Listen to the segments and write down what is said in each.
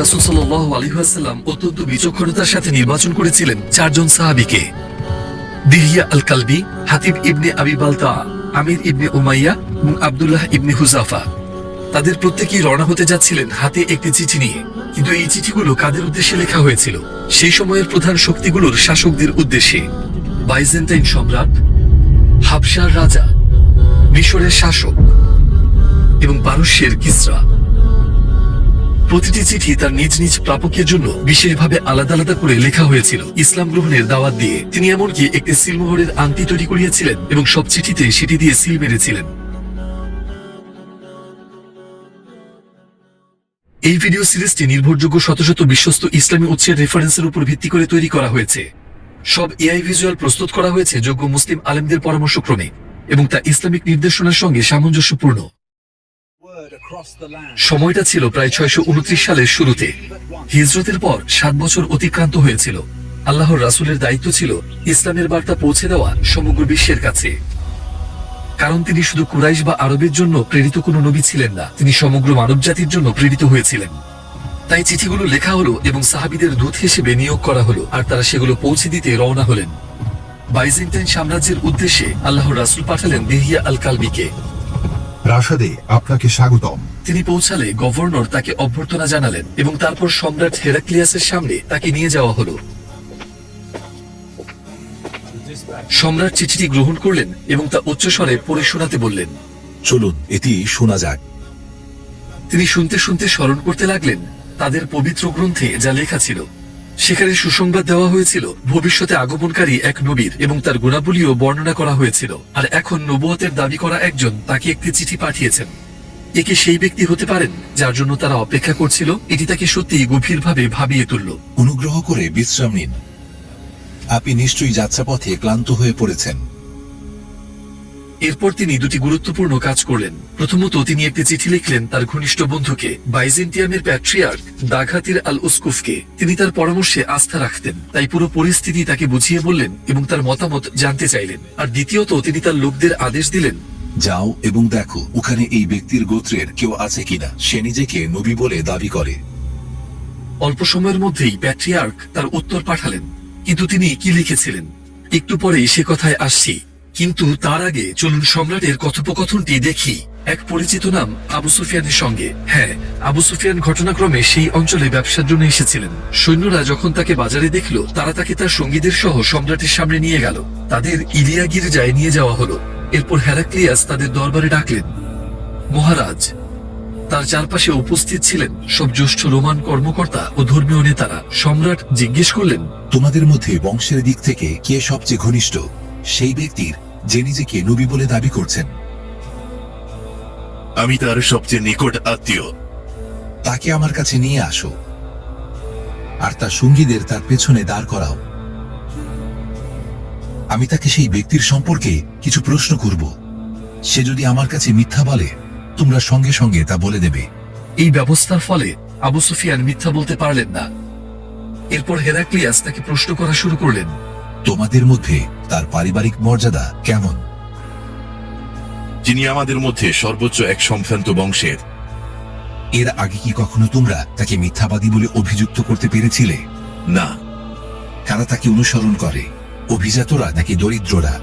রাসূল সাল্লাল্লাহু আলাইহি ওয়াসাল্লাম অত্যন্ত বিচক্ষণতার সাথে নির্বাচন করেছিলেন চারজন সাহাবীকে। দিহিয়া আল কালবি, হাতিব ইবনে আবি বালতা, আমির ইবনে উমাইয়া এবং আব্দুল্লাহ ইবনে হুযাফা। তাদের প্রত্যেকেই রওনা হতে যাচ্ছিলেন হাতে একটি চিঠি নিয়ে। কিন্তু এই চিঠিগুলো কাদের উদ্দেশ্যে লেখা হয়েছিল? সেই সময়ের প্রধান শক্তিগুলোর শাসকদের উদ্দেশ্যে। বাইজেন্টাইন সম্রাট, হাবশার রাজা, মিশরের শাসক এবং পারস্যের কিসরা। প্রতিটি চিঠি তার নিজ নিজ প্রাপকের জন্য বিশেষভাবে আলাদা আলাদা করে লেখা হয়েছিল ইসলাম গ্রহণের দাওয়াত দিয়ে। তিনি এমনকি একটি সিলমোহরের আংটি তৈরি করিয়েছিলেন এবং সব চিঠিতে সেটি দিয়ে সিল মেরেছিলেন। এই ভিডিও সিরিজটি নির্ভরযোগ্য শত শত বিশ্বস্ত ইসলামী উৎসের রেফারেন্সের উপর ভিত্তি করে তৈরি করা হয়েছে। সব এআই ভিজুয়াল প্রস্তুত করা হয়েছে যোগ্য মুসলিম আলেমদের পরামর্শক্রমে এবং তা ইসলামিক নির্দেশনার সঙ্গে সামঞ্জস্যপূর্ণ। সময়টা ছিল প্রায় 629 সালের শুরুতে। হিজরতের পর 7 বছর অতিক্রান্ত হয়েছিল। আল্লাহর রাসূলের দায়িত্ব ছিল ইসলামের বার্তা পৌঁছে দেওয়া সমগ্র বিশ্বের কাছে। কারণ তিনি শুধু কুরাইশ বা আরবের জন্য প্রেরিত কোনো নবী ছিলেন না, তিনি সমগ্র মানবজাতির জন্য প্রেরিত হয়েছিলেন। তাই চিঠিগুলো লেখা হলো এবং সাহাবীদের দূত হিসেবে নিয়োগ করা হলো, আর তারা সেগুলো পৌঁছে দিতে রওনা হলেন। বাইজেন্টাইন সাম্রাজ্যের উদ্দেশ্যে আল্লাহর রাসূল পাঠালেন দিহিয়া আল কালবিকে। প্রাসাদে আপনাকে স্বাগতম। তিনি পৌঁছালে গভর্নর তাকে অভ্যর্থনা জানালেন এবং তারপর সম্রাট হেরাক্লিয়াসের সামনে তাকে নিয়ে যাওয়া হলো। সম্রাট চিঠিটি গ্রহণ করলেন এবং তা উচ্চস্বরে পড়ে শোনাতে বললেন। চলুন এটি শোনা যাক। তিনি শুনতে শুনতে স্মরণ করতে লাগলেন তাদের পবিত্র গ্রন্থে যা লেখা ছিল। সেখানে সুসংবাদ দেওয়া হয়েছিল ভবিষ্যতে আগমনকারী এক নবীর এবং তার গুণাবলীও বর্ণনা করা হয়েছিল। আর এখন নবুয়তের দাবি করা একজন তাকে একটি চিঠি পাঠিয়েছেন। একে সেই ব্যক্তি হতে পারেন যার জন্য তারা অপেক্ষা করছিল। এটি তাকে সত্যিই গভীরভাবে ভাবিয়ে তুলল। অনুগ্রহ করে বিশ্রাম নিন। আপনি নিশ্চয়ই যাত্রাপথে ক্লান্ত হয়ে পড়েছেন। এরপর তিনি দুটি গুরুত্বপূর্ণ কাজ করলেন। প্রথমত, তিনি একটি চিঠি লিখলেন তার ঘনিষ্ঠ বন্ধুকে, বাইজেন্টিয়ামের প্যাট্রিয়ার্ক দাঘাতির আল উসকুফকে। তিনি তার পরামর্শে আস্থা রাখতেন, তাই পুরো পরিস্থিতি তাকে বুঝিয়ে বললেন এবং তার মতামত জানতে চাইলেন। আর দ্বিতীয়ত, তিনি তার লোকদের আদেশ দিলেন, যাও এবং দেখো ওখানে এই ব্যক্তির গোত্রের কেউ আছে কিনা, সে নিজেকে নবী বলে দাবি করে। অল্প সময়ের মধ্যেই প্যাট্রিয়ার্ক তার উত্তর পাঠালেন। কিন্তু তিনি কি লিখেছিলেন একটু পরেই সে কথায় আসছি। কিন্তু তার আগে চলুন সম্রাটের কথোপকথনটি দেখি এক পরিচিত নাম আবু সুফিয়ানের সঙ্গে। হ্যাঁ, আবু সুফিয়ান ঘটনাক্রমে সেই অঞ্চলে ব্যবসার জন্য এসেছিলেন। সৈন্যরা যখন তাকে বাজারে দেখল, তারা তাকে তার সঙ্গীদের সহ সম্রাটের সামনে নিয়ে গেল। তাদের ইলিয়া গির্জায় নিয়ে যাওয়া হলো। এরপর হেরাক্লিয়াস তাদের দরবারে ডাকলেন। মহারাজ, তার চারপাশে উপস্থিত ছিলেন সব জ্যেষ্ঠ রোমান কর্মকর্তা ও ধর্মীয় নেতারা। সম্রাট জিজ্ঞেস করলেন, তোমাদের মধ্যে বংশের দিক থেকে কে সবচেয়ে ঘনিষ্ঠ সেই ব্যক্তির যে নিজেকে নবী বলে দাবি করছেন? আমি তার সবচেয়ে নিকট আত্মীয়। তাকে আমার কাছে নিয়ে আসো আর তার সঙ্গীদের তার পেছনে দাঁড় করাও। আমি তাকে সেই ব্যক্তির সম্পর্কে কিছু প্রশ্ন করব। সে যদি আমার কাছে মিথ্যা বলে, তোমরা সঙ্গে সঙ্গে তা বলে দেবে। এই ব্যবস্থার ফলে আবু সুফিয়ান মিথ্যা বলতে পারলেন না। এরপর হেরাক্লিয়াস তাকে প্রশ্ন করা শুরু করলেন, তোমাদের মধ্যে তার পারিবারিক মর্যাদা কেমন? যিনি আমাদের মধ্যে সর্বোচ্চ এক সম্ভ্রান্ত বংশের। এর আগে কি কখনো তোমরা তাকে মিথ্যাবাদী বলে অভিযুক্ত করতে পেরেছিলে? না। কারা তাকে অনুসরণ করে, অভিজাতরা নাকি দরিদ্ররা?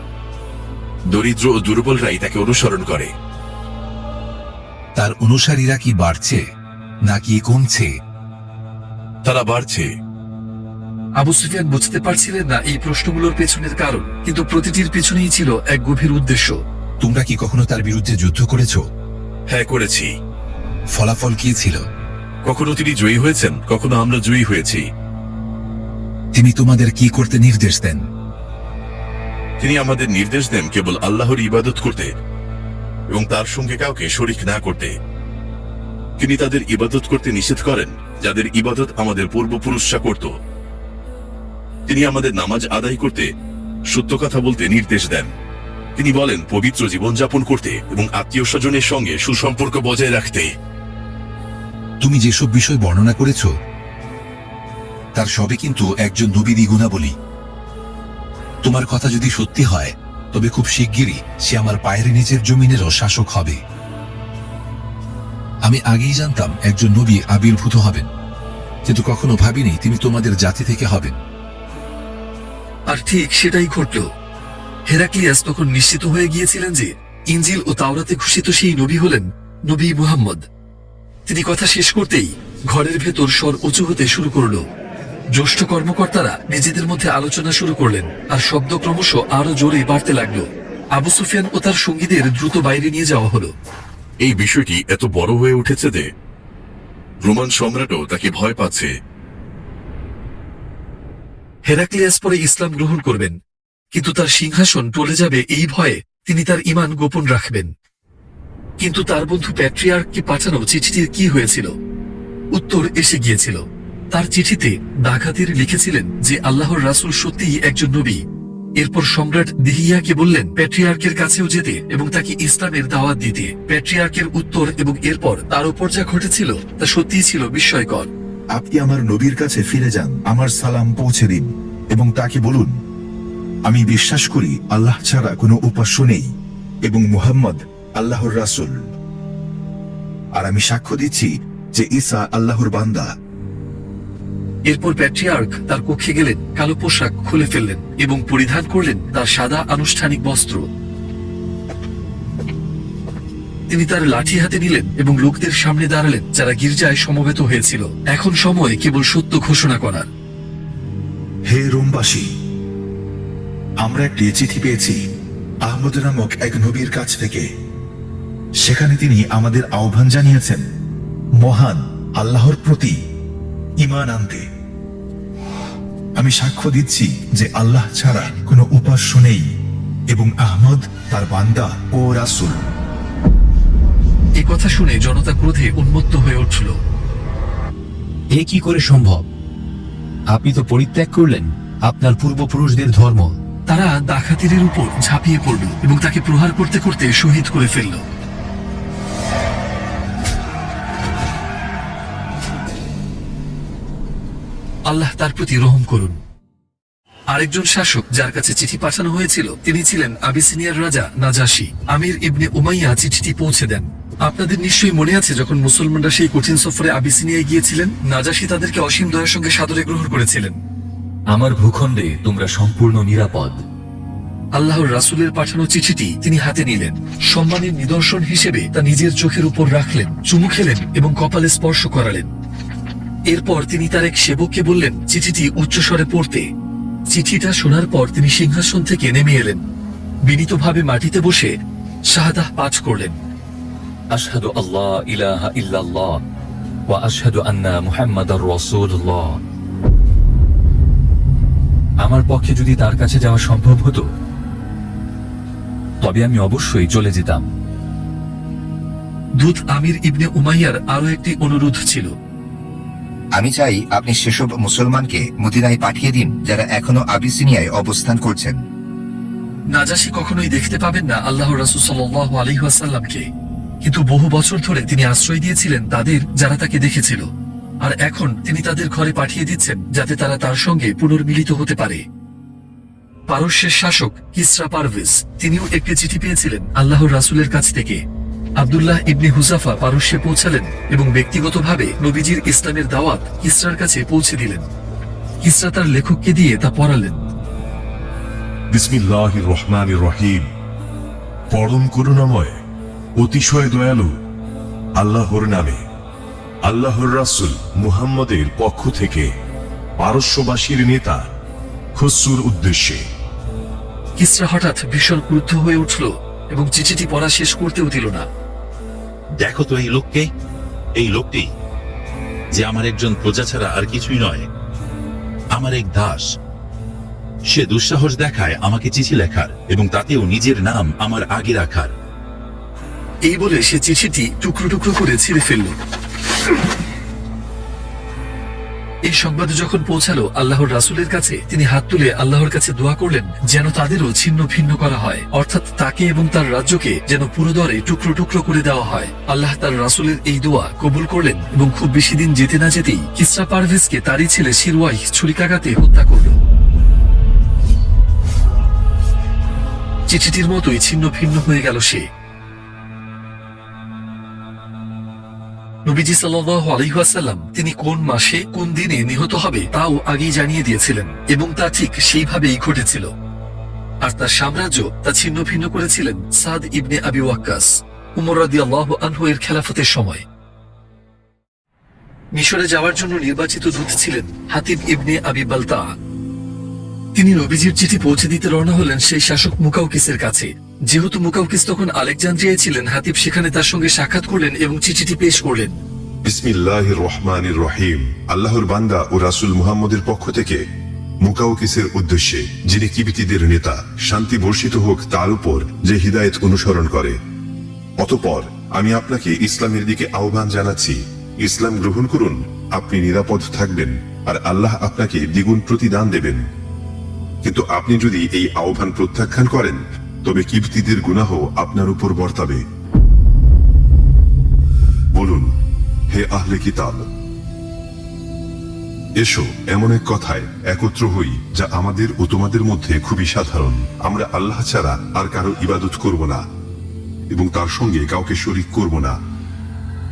দরিদ্র ও দুর্বলরাই তাকে অনুসরণ করে। তার অনুসারীরা কি বাড়ছে নাকি কমছে? তারা বাড়ছে। আবু সুফিয়ান বুঝতে পারছিলেন না এই প্রশ্নগুলোর পেছনের কারণ, কিন্তু প্রতিটির পেছনেই ছিল এক গভীর উদ্দেশ্য। তোমরা কি কখনো তার বিরুদ্ধে যুদ্ধ করেছো? হ্যাঁ, করেছি। ফলাফল কি ছিল? কখনো তিনি জয়ী হয়েছেন, কখনো আমরা জয়ী হয়েছি। তিনি তোমাদের কি করতে নির্দেশ দেন? তিনি আমাদের নির্দেশ দেন কেবল আল্লাহর ইবাদত করতে এবং তার সঙ্গে কাউকে শরীক না করতে। তিনি তাদের ইবাদত করতে নিষেধ করেন যাদের ইবাদত আমাদের পূর্বপুরুষরা করত। তিনি আমাদের নামাজ আদায় করতে, সত্য কথা বলতে নির্দেশ দেন। তিনি বলেন পবিত্র জীবনযাপন করতে এবং আত্মীয় স্বজনের সঙ্গে সুসম্পর্ক বজায় রাখতে। তুমি যেসব বিষয় বর্ণনা করেছ তার সবই কিন্তু একজন নবীরই গুণাবলী। তোমার কথা যদি সত্যি হয়, তবে খুব শিগগিরই সে আমার পায়ের নিচের জমিনেরও শাসক হবে। আমি আগেই জানতাম একজন নবী আবির্ভূত হবেন। কিন্তু কখনো ভাবিনি তিনি তোমাদের জাতি থেকে হবেন। আর ঠিক সেটাই ঘটল। হেরাক্লিয়াস তখন নিশ্চিত হয়ে গিয়েছিলেন যে ইঞ্জিল ও তাওরাতে ঘোষিত সেই নবী হলেন নবী মুহাম্মদ। তিনি কথা শেষ করতেই ঘরের ভেতর স্বর উঁচু হতে শুরু করল। জ্যেষ্ঠ কর্মকর্তারা নিজেদের মধ্যে আলোচনা শুরু করলেন, আর শব্দ ক্রমশ আরো জোরে বাড়তে লাগলো। আবু সুফিয়ান ও তার সঙ্গীদের দ্রুত বাইরে নিয়ে যাওয়া হলো। এই বিষয়টি এত বড় হয়ে উঠেছে যে রোমান সম্রাটও তাকে ভয় পাচ্ছে। হেরাক্লিয়াস পরে ইসলাম গ্রহণ করবেন, কিন্তু তার সিংহাসন টলে যাবে এই ভয়ে তিনি তার ঈমান গোপন রাখবেন। কিন্তু তার বন্ধু প্যাট্রিয়ার্ককে পাঠানো চিঠিটির কি হয়েছিল? উত্তর এসে গিয়েছিল। তার চিঠিতে দাঘাতির লিখেছিলেন যে আল্লাহর রাসূল সত্যিই একজন নবী। এরপর সম্রাট দিহিয়াকে বললেন প্যাট্রিয়ার্কের কাছেও যেতে এবং তাকে ইসলামের দাওয়াত দিতে। প্যাট্রিয়ার্কের উত্তর এবং এরপর তার উপর যা ঘটেছিল তা সত্যিই ছিল বিস্ময়কর। আপনি আমার নবীর কাছে ফিরে যান, আমার সালাম পৌঁছে দিন এবং তাকে বলুন, আমি বিশ্বাস করি আল্লাহ ছাড়া কোনো উপাস্য নেই এবং মুহাম্মদ আল্লাহর রাসূল, আর আমি সাক্ষ্য দিচ্ছি যে ঈসা আল্লাহর বান্দা। এরপর প্যাট্রিয়ার্ক তার কক্ষে গেলেন, কালো পোশাক খুলে ফেললেন এবং পরিধান করলেন তার সাদা আনুষ্ঠানিক বস্ত্র। তিনি তার লাঠি হাতে নিলেন এবং লোকদের সামনে দাঁড়ালেন যারা গির্জায় সমবেত হয়েছিল। এখন সময় কেবল সত্য ঘোষণা করার। হে রোমবাসী, আমরা একটি চিঠি পেয়েছি আহমদ নামক এক নবীর কাছ থেকে। সেখানে তিনি আমাদের আহ্বান জানিয়েছেন মহান আল্লাহর প্রতি ঈমান আনতে। আমি সাক্ষ্য দিচ্ছি যে আল্লাহ ছাড়া কোনো উপাস্য নেই এবং আহমদ তার বান্দা ও রাসূল। এই কথা শুনে জনতা ক্রোধে উন্মত্ত হয়ে উঠল। এ কি করে সম্ভব? আপনি তো পরিত্যাগ করলেন আপনার পূর্বপুরুষদের ধর্ম। তারা দাখাতিরের উপর ঝাঁপিয়ে পড়ল এবং তাকে প্রহার করতে করতে শহীদ করে ফেলল। আল্লাহ তার প্রতি রহম করুন। আরেকজন শাসক যার কাছে চিঠি পাঠানো হয়েছিল তিনি ছিলেন আবিসিনিয়ার রাজা নাজাশী। আমির ইবনে উমাইয়া চিঠিটি পৌঁছে দেন। আপনাদের নিশ্চয়ই মনে আছে যখন মুসলমানরা সেই কঠিন সফরে আবিসিনিয়ায় গিয়েছিলেন, নাজাশী তাদেরকে অসীম দয়ার সঙ্গে সাদরে গ্রহণ করেছিলেন। আমার ভূখণ্ডে তোমরা সম্পূর্ণ নিরাপদ। আল্লাহর রাসূলের পাঠানো চিঠিটি তিনি হাতে নিলেন। সম্মানের নিদর্শন হিসেবে তা নিজের চোখের উপর রাখলেন, চুমু খেলেন এবং কপালে স্পর্শ করালেন। এরপর তিনি তার এক সেবককে বললেন চিঠিটি উচ্চস্বরে পড়তে। চিঠিটা শোনার পর তিনি সিংহাসন থেকে নেমে এলেন, বিনীতভাবে মাটিতে বসে শাহাদাহ পাঠ করলেন। আশহাদু আল্লাহ ইলাহা ইল্লাল্লাহ ওয়া আশহাদু আন্না মুহাম্মাদার রাসূলুল্লাহ। আমার পক্ষে যদি তার কাছে যাওয়া সম্ভব হতো তবে আমি অবশ্যই চলে যেতাম। দূত আমির ইবনে উমাইয়ার আরো একটি অনুরোধ ছিল। আমি চাই আপনি সেসব মুসলমানকে মদিনায় পাঠিয়ে দিন যারা এখনো আবিসিনিয়ায় অবস্থান করছেন। নাজাশী কখনোই দেখতে পাবেন না আল্লাহর রাসূল সাল্লাল্লাহু আলাইহি ওয়াসাল্লামকে, কিন্তু বহু বছর ধরে তিনি আশ্রয় দিয়েছিলেন তাদের যারা তাকে দেখেছিল, আর এখন তিনি তাদের ঘরে পাঠিয়ে দিচ্ছেন যাতে তারা তার সঙ্গে পুনর্মিলিত হতে পারে। পারস্যের শাসক কিসরা পারভেজ তিনিও একটি চিঠি পেয়েছিলেন আল্লাহর রাসূলের কাছ থেকে। আব্দুল্লাহ ইবনে হুযাফা পারস্যে পৌঁছালেন এবং ব্যক্তিগতভাবে নবীজির ইসলামের দাওয়াত কিসরার কাছে পৌঁছে দিলেন। কিসরা তার লেখককে দিয়ে তা পড়ালেন। বিসমিল্লাহির রহমানির রহিম। পরম করুণাময়, অতিশয় দয়ালু আল্লাহর নামে। আল্লাহর রাসূল মুহাম্মদের পক্ষ থেকে পারস্যবাসীর নেতা খসরুর উদ্দেশ্যে। কিসরা হঠাৎ ভীষণ ক্রুদ্ধ হয়ে উঠল এবং চিঠিটি পড়া শেষ করতেও দিল না। দেখো তো এই লোককে, এই লোকটি যে আমার একজন প্রজা ছাড়া আর কিছুই নয়, আমার এক দাস। সে দুঃসাহস দেখায় আমাকে চিঠি লেখার এবং তাতেও নিজের নাম আমার আগে রাখার। এই বলে সে চিঠিটি টুকরো টুকরো করে ছিঁড়ে ফেলল। এই সংবাদ যখন পৌঁছালো আল্লাহর রাসূলের কাছে, তিনি হাত তুলে আল্লাহর কাছে দোয়া করলেন যেন তাদেরও ছিন্ন ভিন্ন করা হয়, অর্থাৎ তাকে এবং তার রাজ্যকে যেন পুরোদরে টুকরো টুকরো করে দেওয়া হয়। আল্লাহ তার রাসূলের এই দোয়া কবুল করলেন এবং খুব বেশি দিন যেতে না যেতেই কিসরা পারভেজকে তারই ছেলে শিরওয়াইহ ছুরিকাঘাতে হত্যা করল। চিঠিটির মতোই ছিন্ন ভিন্ন হয়ে গেল সে। নবীজি সাল্লাল্লাহু আলাইহি ওয়াসাল্লাম তিনি কোন মাসে কোন দিনে নিহত হবে তাও আগেই জানিয়ে দিয়েছিলেন এবং তা ঠিক সেইভাবেই ঘটেছিল। আর তার সাম্রাজ্য তা ছিন্ন ভিন্ন করেছিলেন সাদ ইবনে আবি ওয়াক্কাস উমর রাদিয়াল্লাহু আনহু এর খেলাফতের সময়। মিশরে যাওয়ার জন্য নির্বাচিত দূত ছিলেন হাতিব ইবনে আবি বালতা। তিনি নবীজির চিঠি পৌঁছে দিতে রওনা হলেন সেই শাসক মুকাউকিসের কাছে। যেহেতু মুকাউকিস তখন আলেকজান্দ্রিয়ায় ছিলেন, হাতিব সেখানে তার সঙ্গে সাক্ষাৎ করলেন এবং চিঠিটি পেশ করলেন। বিসমিল্লাহির রহমানির রহিম। আল্লাহর বান্দা ও রাসূল মুহাম্মদের পক্ষ থেকে মুকাউকিসের উদ্দেশ্যে, যিনি কিবতীদের নেতা, শান্তি বর্ষিত হোক তার উপর যে হিদায়েত অনুসরণ করে। অতঃপর আমি আপনাকে ইসলামের দিকে আহ্বান জানাচ্ছি। ইসলাম গ্রহণ করুন, আপনি নিরাপদ থাকবেন আর আল্লাহ আপনাকে দ্বিগুণ প্রতিদান দেবেন। কিন্তু আপনি যদি এই আহ্বান প্রত্যাখ্যান করেন তবে কিবতীদের গুনাহ আপনার উপর বর্তাবে। বলুন, হে আহলে কিতাব, এসো এমন এক কথায় একত্র হই যা আমাদের ও তোমাদের মধ্যে খুবই সাধারণ। আমরা আল্লাহ ছাড়া আর কারো ইবাদত করব না এবং তার সঙ্গে কাউকে শরীক করব না,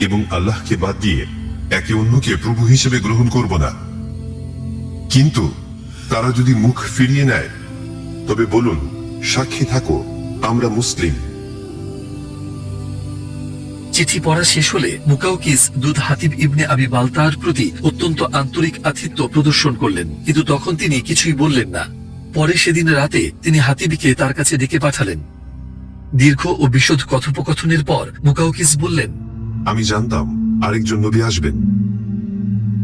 এবং আল্লাহকে বাদ দিয়ে একে অন্যকে প্রভু হিসেবে গ্রহণ করব না। কিন্তু তারা যদি মুখ ফিরিয়ে নেয় তবে বলুন, সাক্ষী থাকো, আমরা মুসলিম। চিঠি পড়া শেষ হলে মুকাউকিস দূত হাতিব ইবনে আবি বালতার প্রতি অত্যন্ত আন্তরিক আতিথ্য প্রদর্শন করলেন, কিন্তু তখন তিনি কিছুই বললেন না। পরে সেদিন রাতে তিনি হাতিবকে তার কাছে ডেকে পাঠালেন। দীর্ঘ ও বিশদ কথোপকথনের পর মুকাউকিস বললেন, আমি জানতাম আরেকজন নবী আসবেন,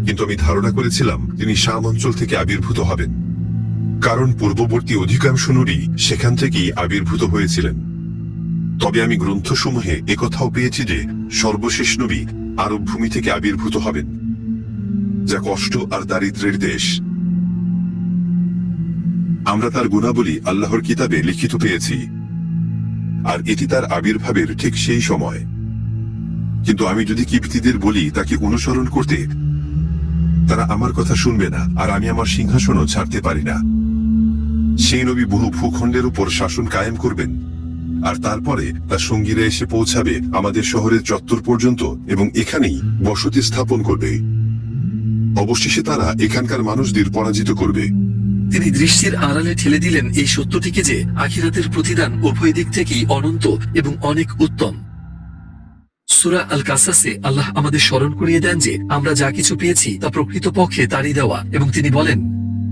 কিন্তু আমি ধারণা করেছিলাম তিনি শাম অঞ্চল থেকে আবির্ভূত হবেন, কারণ পূর্ববর্তী অধিকাংশ নবী সেখান থেকেই আবির্ভূত হয়েছিলেন। তবে আমি গ্রন্থসমূহে একথাও পেয়েছি যে সর্বশেষ নবী আরব ভূমি থেকে আবির্ভূত হবেন, যা কষ্ট আর দারিদ্র্যের দেশ। আমরা তার গুণাবলী আল্লাহর কিতাবে লিখিত পেয়েছি, আর এটি তার আবির্ভাবের ঠিক সেই সময়। কিন্তু আমি যদি কিবতীদের বলি তাকে অনুসরণ করতে, তারা আমার কথা শুনবে না, আর আমি আমার সিংহাসনও ছাড়তে পারি না। সেই নবী বহু ভূখণ্ডের উপর শাসন কায়েম করবেন, আর তারপরে তার সঙ্গীরা এসে পৌঁছাবে আমাদের শহরের চত্বর পর্যন্ত এবং এখানেই বসতি স্থাপন করবে। অবশেষে তারা এখানকার মানুষদের পরাজিত করবে। তিনি দৃষ্টির আড়ালে ঠেলে দিলেন এই সত্যটিকে যে আখিরাতের প্রতিদান উভয় দিক থেকেই অনন্ত এবং অনেক উত্তম। সূরা আল কাসাসে আল্লাহ আমাদের স্মরণ করিয়ে দেন যে আমরা যা কিছু পেয়েছি তা প্রকৃতপক্ষে তারই দেওয়া, এবং তিনি বলেন,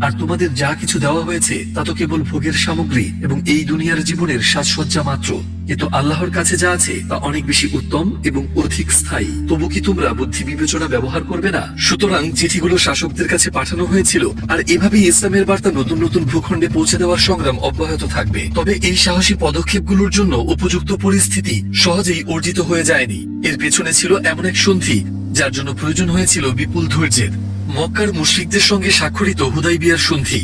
আর তোমাদের যা কিছু দেওয়া হয়েছে তা তো কেবল ভোগের সামগ্রী এবং এই দুনিয়ার জীবনের সাজসজ্জা মাত্র, কিন্তু আল্লাহর কাছে যা আছে তা অনেক বেশি উত্তম এবং অধিক স্থায়ী। তবু কি তোমরা বুদ্ধি বিবেচনা ব্যবহার করবে না? সুতরাং চিঠিগুলো শাসকদের কাছে পাঠানো হয়েছিল, আর এভাবেই ইসলামের বার্তা নতুন নতুন ভূখণ্ডে পৌঁছে দেওয়ার সংগ্রাম অব্যাহত থাকবে। তবে এই সাহসী পদক্ষেপগুলোর জন্য উপযুক্ত পরিস্থিতি সহজেই অর্জিত হয়ে যায়নি। এর পেছনে ছিল এমন এক সন্ধি যার জন্য প্রয়োজন হয়েছিল বিপুল ধৈর্যের। মক্কার মুশরিকদের সঙ্গে স্বাক্ষরিত হুদাইবিয়ার সন্ধি।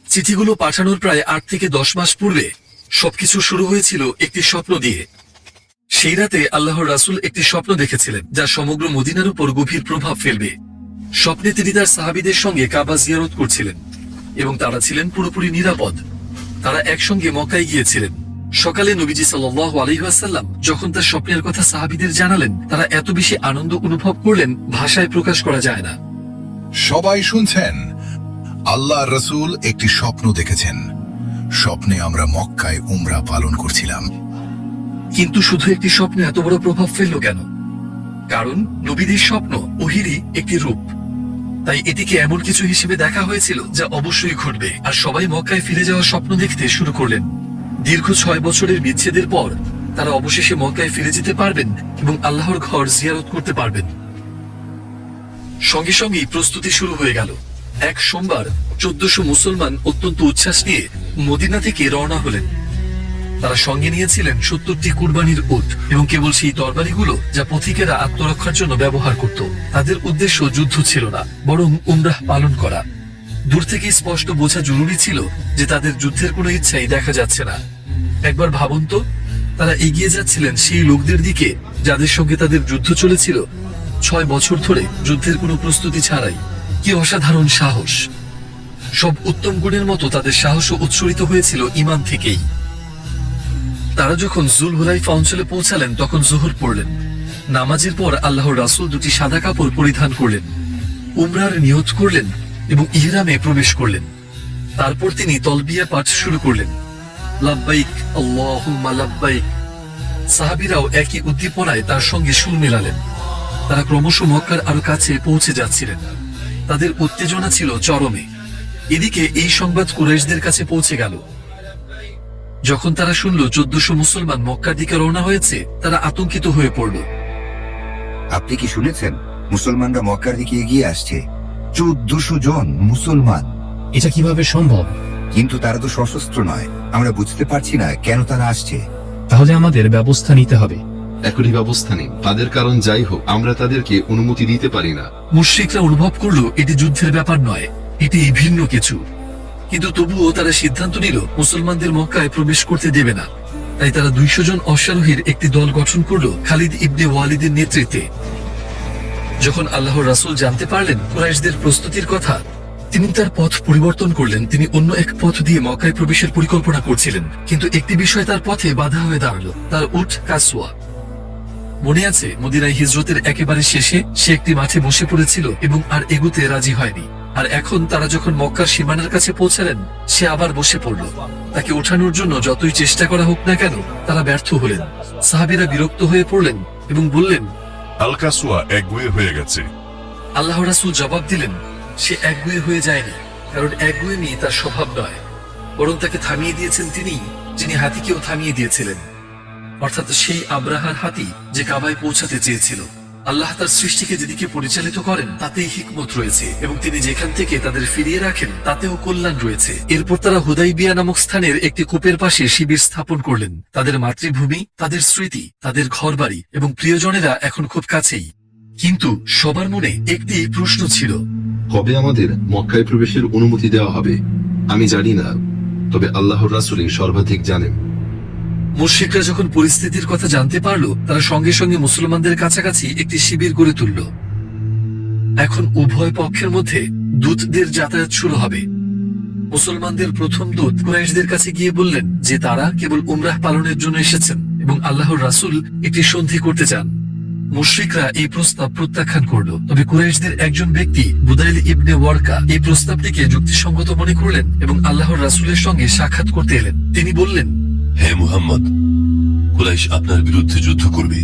চিঠিগুলো পাঠানোর প্রায় 8 থেকে 10 মাস পূর্বে সবকিছু শুরু হয়েছিল একটি স্বপ্ন দিয়ে। সেই রাতে আল্লাহর রাসূল একটি স্বপ্ন দেখেছিলেন যা সমগ্র মদিনার উপর গভীর প্রভাব ফেলবে। স্বপ্নে তিনি তার সাহাবীদের সঙ্গে কাবা জিয়ারত করছিলেন এবং তারা ছিলেন পুরোপুরি নিরাপদ। তারা একসঙ্গে মক্কায় গিয়েছিলেন। সকালে নবীজি সাল্লাল্লাহু আলাইহি ওয়াসাল্লাম যখন তার স্বপ্নের কথা সাহাবীদের জানালেন, তারা এত বেশি আনন্দ অনুভব করলেন ভাষায় প্রকাশ করা যায় না। সবাই শুনছেন, আল্লাহ রসুল একটি স্বপ্ন দেখেছেন। স্বপ্নে আমরা মক্কায় উমরা পালন করছিলাম। কিন্তু শুধু একটি স্বপ্নে এত বড় প্রভাব ফেলল কেন? কারণ নবীদের স্বপ্ন ওহিরই একটি রূপ, তাই এটিকে এমন কিছু হিসেবে দেখা হয়েছিল যা অবশ্যই ঘটবে। আর সবাই মক্কায় ফিরে যাওয়ার স্বপ্ন দেখতে শুরু করলেন। দীর্ঘ 6 বছরের বিচ্ছেদের পর তারা অবশেষে মক্কায় ফিরে যেতে পারবেন এবং আল্লাহর ঘর জিয়ারত করতে পারবেন। সঙ্গে সঙ্গেই প্রস্তুতি শুরু হয়ে গেল। এক সোমবার 1400 মুসলমান অত্যন্ত উচ্ছ্বাস নিয়ে মদিনা থেকে রওনা হলেন। তারা সঙ্গে নিয়েছিলেন 70টি কুরবানির উট এবং কেবল সেই তরবারিগুলো যা পথিকেরা আত্মরক্ষার জন্য ব্যবহার করত। তাদের উদ্দেশ্য যুদ্ধ ছিল না, বরং উমরাহ পালন করা। দূর থেকে স্পষ্ট বোঝা জরুরি ছিল যে তাদের যুদ্ধের কোনো ইচ্ছাই দেখা যাচ্ছে না। একবার ভাবুন তো, তারা এগিয়ে যাচ্ছিলেন সেই লোকদের দিকে যাদের সঙ্গে তাদের যুদ্ধ চলেছিল 6 বছর ধরে, যুদ্ধের কোনো প্রস্তুতি ছাড়াই। কি অসাধারণ সাহস! সব উত্তম গুণের মতো তাদের সাহসও উৎসরিত হয়েছিল ঈমান থেকেই। তারা যখন জুল হুলাইফা অঞ্চলে পৌঁছালেন তখন জোহর পড়লেন। নামাজের পর আল্লাহর রাসূল দুটি সাদা কাপড় পরিধান করলেন, উমরার নিয়ত করলেন এবং ইহরামে প্রবেশ করলেন। তারপর তিনি তলবিয়া পাঠ শুরু করলেন, লাব্বাইক আল্লাহুম্মা লাব্বাইক। সাহাবীরাও একই উদ্দীপনায় তার সঙ্গে সুর মেলালেন। তারা ক্রমশ মক্কার আরো কাছে পৌঁছে যাচ্ছিলেন। তাদের উত্তেজনা ছিল চরমে। এদিকে এই সংবাদ কুরাইশদের কাছে পৌঁছে গেল। যখন তারা শুনল 1400 মুসলমান মক্কার দিকে রওনা হয়েছে, তারা আতঙ্কিত হয়ে পড়ল। আপনি কি শুনেছেন? মুসলমানরা মক্কার দিকে এগিয়ে আসছে। 1400 জন মুসলমান। এটা কিভাবে সম্ভব? কিন্তু তারা তো সশস্ত্র নয়। আমরা বুঝতে পারছি না কেন তারা আসছে। তাহলে আমাদের ব্যবস্থা নিতে হবে। এখনই ব্যবস্থা নেই। তাদের কারণ যাই হোক, আমরা তাদেরকে অনুমতি দিতে পারি না। মুশরিকরা অনুভব করলো এটি যুদ্ধের ব্যাপার নয়, এটি ভিন্ন কিছু। কিন্তু তবুও তারা সিদ্ধান্ত নিল মুসলমানদের মক্কায় প্রবেশ করতে দেবে না। তাই তারা 200 জন অশ্বারোহীর একটি দল গঠন করলো খালিদ ইবনে ওয়ালিদের নেতৃত্বে। যখন আল্লাহর রাসূল জানতে পারলেন কুরাইশদের প্রস্তুতির কথা, তিনি তার পথ পরিবর্তন করলেন। তিনি অন্য এক পথ দিয়ে মক্কায় প্রবেশের পরিকল্পনা করছিলেন, কিন্তু একটি বিষয় তার পথে বাধা হয়ে দাঁড়ালো, তার উট কাসওয়া। মনে আছে, মদিনায় হিজরতের একেবারে শেষে সে একটি মাঠে বসে পড়েছিল এবং আর এগুতে রাজি হয়নি। আর এখন তারা যখন মক্কার সীমানার কাছে পৌঁছালেন, সে আবার বসে পড়ল। তাকে ওঠানোর জন্য যতই চেষ্টা করা হোক না কেন, তারা ব্যর্থ হলেন। সাহাবীরা বিরক্ত হয়ে পড়লেন এবং বললেন, আল কাসওয়া একগুঁয়ে হয়ে গেছে। আল্লাহ রাসূল জবাব দিলেন, সে একগুঁয়ে হয়ে যায়নি, কারণ একগুঁয়েমি তার স্বভাব নয়, বরং তাকে থামিয়ে দিয়েছেন তিনি, যিনি হাতিকেও থামিয়ে দিয়েছিলেন, অর্থাৎ সেই আব্রাহার হাতি যে কাবায় পৌঁছাতে চেয়েছিল। আল্লাহ তার সৃষ্টিকে যেদিকে পরিচালিত করেন তাতেই হিকমত রয়েছে, এবং তিনি যেখান থেকে তাদের ফিরিয়ে রাখেন তাতেও কল্যাণ রয়েছে। এরপর তারা হুদাইবিয়া নামক স্থানের একটি কূপের পাশে শিবির স্থাপন করলেন। তাদের মাতৃভূমি, তাদের স্মৃতি, তাদের ঘরবাড়ি এবং প্রিয়জনেরা এখন খুব কাছেই। কিন্তু সবার মনে একটি প্রশ্ন ছিল, কবে আমাদের মক্কায় প্রবেশের অনুমতি দেওয়া হবে? আমি জানি না, তবে আল্লাহর রাসূলই সর্বাধিক জানেন। মুশরিকরা যখন পরিস্থিতির কথা জানতে পারল, তারা সঙ্গে সঙ্গে মুসলমানদের কাছাকাছি একটি শিবির গড়ে তুলল। এখন উভয় পক্ষের মধ্যে দূতদের যাতায়াত শুরু হবে। মুসলমানদের প্রথম দূত কুরাইশদের কাছে গিয়ে বললেন যে তারা কেবল উমরাহ পালনের জন্য এসেছেন এবং আল্লাহর রাসূল একটি সন্ধি করতে চান। মুশরিকরা এই প্রস্তাব প্রত্যাখ্যান করল। তবে কুরাইশদের একজন ব্যক্তি বুদাইল ইবনে ওয়ারকা এই প্রস্তাবটিকে যুক্তিসঙ্গত মনে করলেন এবং আল্লাহর রাসূলের সঙ্গে সাক্ষাৎ করতে এলেন। তিনি বললেন, হে মুহাম্মদ, কুরাইশ আপনার বিরুদ্ধে যুদ্ধ করবে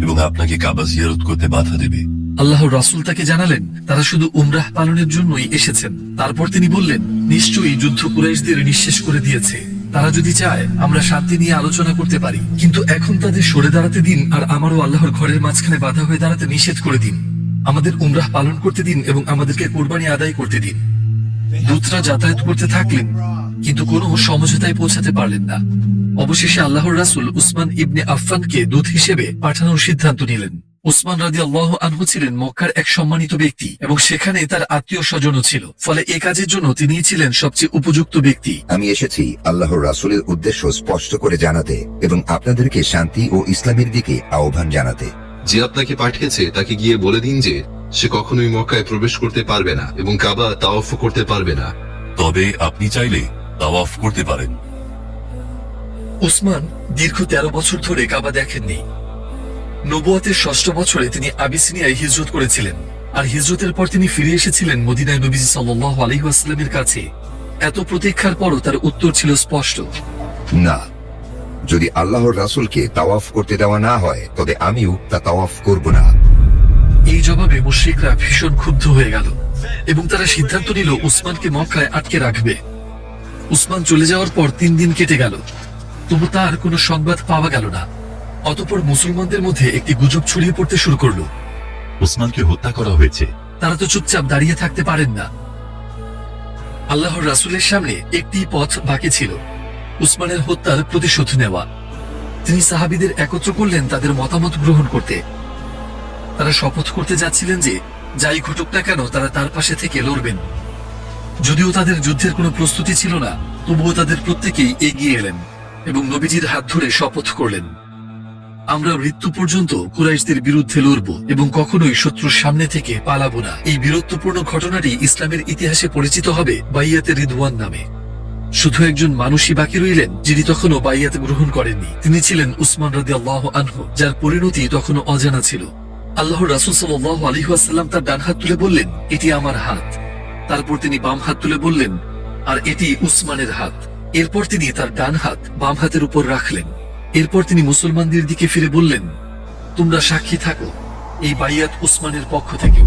এবং আপনাকে কাবা জিয়ারত করতে বাধা দেবে। আল্লাহর রাসূল তাকে জানালেন তারা শুধু উমরাহ পালনের জন্যই এসেছেন। তারপর তিনি বললেন, নিশ্চয়ই যুদ্ধ কুরাইশদের নিঃশেষ করে দিয়েছে। তারা যদি চায় আমরা শান্তি নিয়ে আলোচনা করতে পারি, কিন্তু এখন তাদের সরে দাঁড়াতে দিন আর আমারও আল্লাহর ঘরের মাঝখানে বাধা হয়ে দাঁড়াতে নিষেধ করে দিন। আমাদের উমরাহ পালন করতে দিন এবং আমাদেরকে কোরবানি আদায় করতে দিন। দূতরা যাতায়াত করতে থাকলেন, কিন্তু কোনো সমঝোতায় পৌঁছাতে পারলেন না। অবশেষে আল্লাহর রাসূল উসমান ইবনে আফফানকে দূত হিসেবে পাঠানোর সিদ্ধান্ত নিলেন। উসমান রাদিয়াল্লাহু আনহু ছিলেন মক্কার এক সম্মানিত ব্যক্তি এবং সেখানে তার আত্মীয় স্বজনও ছিল, ফলে এ কাজের জন্য তিনিই ছিলেন সবচেয়ে উপযুক্ত ব্যক্তি। আমি এসেছি আল্লাহর রাসূলের উদ্দেশ্য স্পষ্ট করে জানাতে এবং আপনাদেরকে শান্তি ও ইসলামের দিকে আহ্বান জানাতে। যে আপনাকে পাঠিয়েছে তাকে গিয়ে বলে দিন যে সে কখনোই মক্কায় প্রবেশ করতে পারবে না এবং কাবা তাওয়াফ করতে পারবে না। তবে আপনি চাইলে তাওয়াফ করতে পারেন। উসমান দীর্ঘ 13 বছর ধরে কাবা দেখেননি। নবুয়তের 6ষ্ঠ বছরে তিনি আবিসিনিয়ায় হিজরত করেছিলেন, আর হিজরতের পর তিনি ফিরে এসেছিলেন মদিনায় নবীজি সাল্লাল্লাহু আলাইহি ওয়াসাল্লামের কাছে। এত প্রতীক্ষার পরও তার উত্তর ছিল স্পষ্ট, না, যদি আল্লাহর রাসূলকে তাওয়াফ করতে দেওয়া না হয় তবে আমিও তা তাওয়াফ করব না। এই জবাবে মুশরিকরা ভীষণ ক্ষুব্ধ হয়ে গেল এবং তারা সিদ্ধান্ত নিল উসমানকে মক্কায় আটকে রাখবে। উসমান চলে যাওয়ার পর 3 দিন কেটে গেল, তবু তার কোনো সংবাদ পাওয়া গেল না। অতঃপর মুসলমানদের মধ্যে একটি গুজব ছড়িয়ে পড়তে শুরু করলো, উসমানকে হত্যা করা হয়েছে। তারা তো চুপচাপ দাঁড়িয়ে থাকতে পারেন না। আল্লাহর রাসূলের সামনে একটি পথ বাকি ছিল, উসমানের হত্যার প্রতিশোধ নেওয়া। তিনি সাহাবীদের একত্র করলেন তাদের মতামত গ্রহণ করতে। তারা শপথ করতে যাচ্ছিলেন যে যাই ঘটুক না কেন তারা তার পাশে থেকে লড়বেন। যদিও তাদের যুদ্ধের কোনো প্রস্তুতি ছিল না, তবুও তাদের প্রত্যেকেই এগিয়ে এলেন এবং নবীজির হাত ধরে শপথ করলেন, আমরা মৃত্যু পর্যন্ত কুরাইশদের বিরুদ্ধে লড়ব এবং কখনোই শত্রুর সামনে থেকে পালাবো না। এই বীরত্বপূর্ণ ঘটনাটি ইসলামের ইতিহাসে পরিচিত হবে বাইয়াতে রিদওয়ান নামে। শুধু একজন মানুষই বাকি রইলেন যিনি তখনও বাইয়াত গ্রহণ করেননি। তিনি ছিলেন উসমান রাদিয়াল্লাহু আনহু, যার পরিণতি তখনও অজানা ছিল। আল্লাহর রাসূল সাল্লাল্লাহু আলাইহি ওয়াসাল্লাম তার ডান হাত তুলে বললেন, এটি আমার হাত। তারপর তিনি বাম হাত তুলে বললেন, আর এটি উসমানের হাত। এরপর তিনি তার ডান হাত বাম হাতের উপর রাখলেন। এরপর তিনি মুসলমানদের দিকে ফিরে বললেন, তোমরা সাক্ষী থাকো এই বাইয়াত উসমানের পক্ষ থেকে।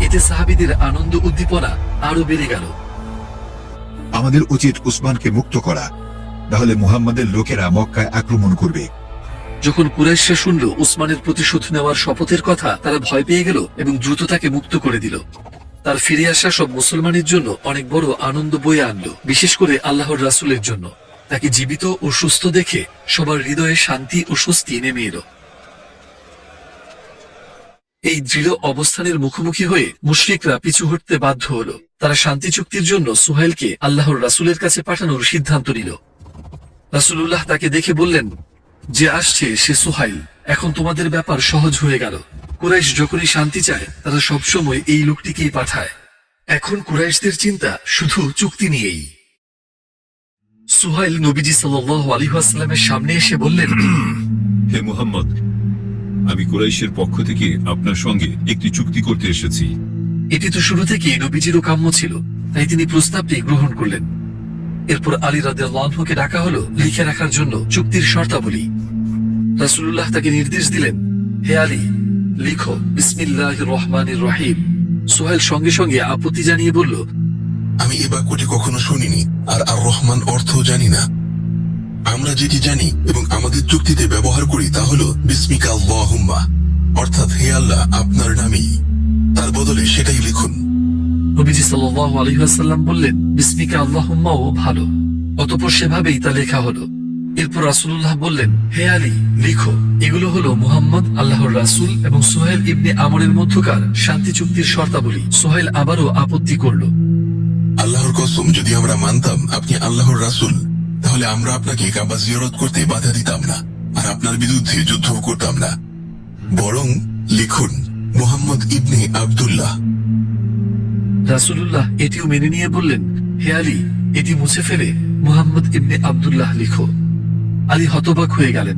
এতে সাহাবীদের আনন্দ উদ্দীপনা আরো বেড়ে গেল। আমাদের উচিত উসমানকে মুক্ত করা, তাহলে মুহাম্মাদের লোকেরা মক্কায় আক্রমণ করবে। যখন কুরাইশরা শুনল উসমানের প্রতিশোধ নেওয়ার শপথের কথা, তারা ভয় পেয়ে গেল এবং দ্রুত তাকে মুক্ত করে দিল। তার ফিরে আসা সব মুসলমানের জন্য অনেক বড় আনন্দ বয়ে আনলো, বিশেষ করে আল্লাহর রাসূলের জন্য। তাকে জীবিত ও সুস্থ দেখে সবার হৃদয়ে শান্তি ও স্বস্তি নেমে এলো। এই দৃঢ় অবস্থানের মুখোমুখি হয়ে মুশরিকরা পিছু হটতে বাধ্য হলো। তারা শান্তি চুক্তির জন্য সুহাইলকে আল্লাহর রাসূলের কাছে পাঠানোর সিদ্ধান্ত নিল। রাসূলুল্লাহ তাকে দেখে বললেন, যে আসছে সে সুহাইল। এখন তোমাদের ব্যাপার সহজ হয়ে গেল। কুরাইশ যখনই শান্তি চায় তারা সবসময় এই লোকটিকেই পাঠায়। এখন কুরাইশদের চিন্তা শুধু চুক্তি নিয়েই। সুহাইল নবীজি সাল্লাল্লাহু আলাইহি ওয়াসাল্লামের সামনে এসে বললেন, হে মুহাম্মদ, আমি কুরাইশের পক্ষ থেকে আপনার সঙ্গে একটি চুক্তি করতে এসেছি। এটি তো শুরু থেকেই নবীজিরও কাম্য ছিল, তাই তিনি প্রস্তাবটি গ্রহণ করলেন। এরপর আলী রাদিয়াল্লাহু আনহুকে ডাকা হলো লিখে রাখার জন্য চুক্তির শর্তাবলী। রাসূলুল্লাহ তাকে নির্দেশ দিলেন, হে আলী, লিখো বিসমিল্লাহির রহমানির রহিম। সুহাইল সঙ্গে সঙ্গে আপত্তি জানিয়ে বলল, আমি এ বাক্যটি কখনো শুনিনি, আর আর রহমান অর্থও জানি না। আমরা যেটি জানি এবং আমাদের চুক্তিতে ব্যবহার করি তা হলো বিসমিকা আল্লাহুম্মা, অর্থাৎ হে আল্লাহ আপনার নামেই। তার বদলে সেটাই লিখুন। নবীজি সাল্লাল্লাহু আলাইহি ওয়াসাল্লাম বললেন, বিসমিকা আল্লাহুম্মাও ভালো। অতঃপর সেভাবেই তা লেখা হলো। এরপর রাসূলুল্লাহ বললেন, হে আলী, লিখো এগুলো হলো মুহাম্মদ আল্লাহর রাসূল এবং সুহাইল ইবনে আমরের মধ্যকার শান্তি চুক্তির শর্তাবলী। সুহাইল আবারও আপত্তি করল, আল্লাহর কসম, যদি আমরা মানতাম আপনি আল্লাহর রাসূল, তাহলে আমরা আপনাকে কাবা জিয়ারত করতে বাধা দিতাম না, আর আপনার বিরুদ্ধে যুদ্ধ করতাম না। বরং লিখুন মুহাম্মদ ইবনে আব্দুল্লাহ। রাসূলুল্লাহ এটিও মেনে নিয়ে বললেন, হে আলী, এটি মুছে ফেলে মুহাম্মদ ইবনে আব্দুল্লাহ লিখো। আলী হতবাক হয়ে গেলেন।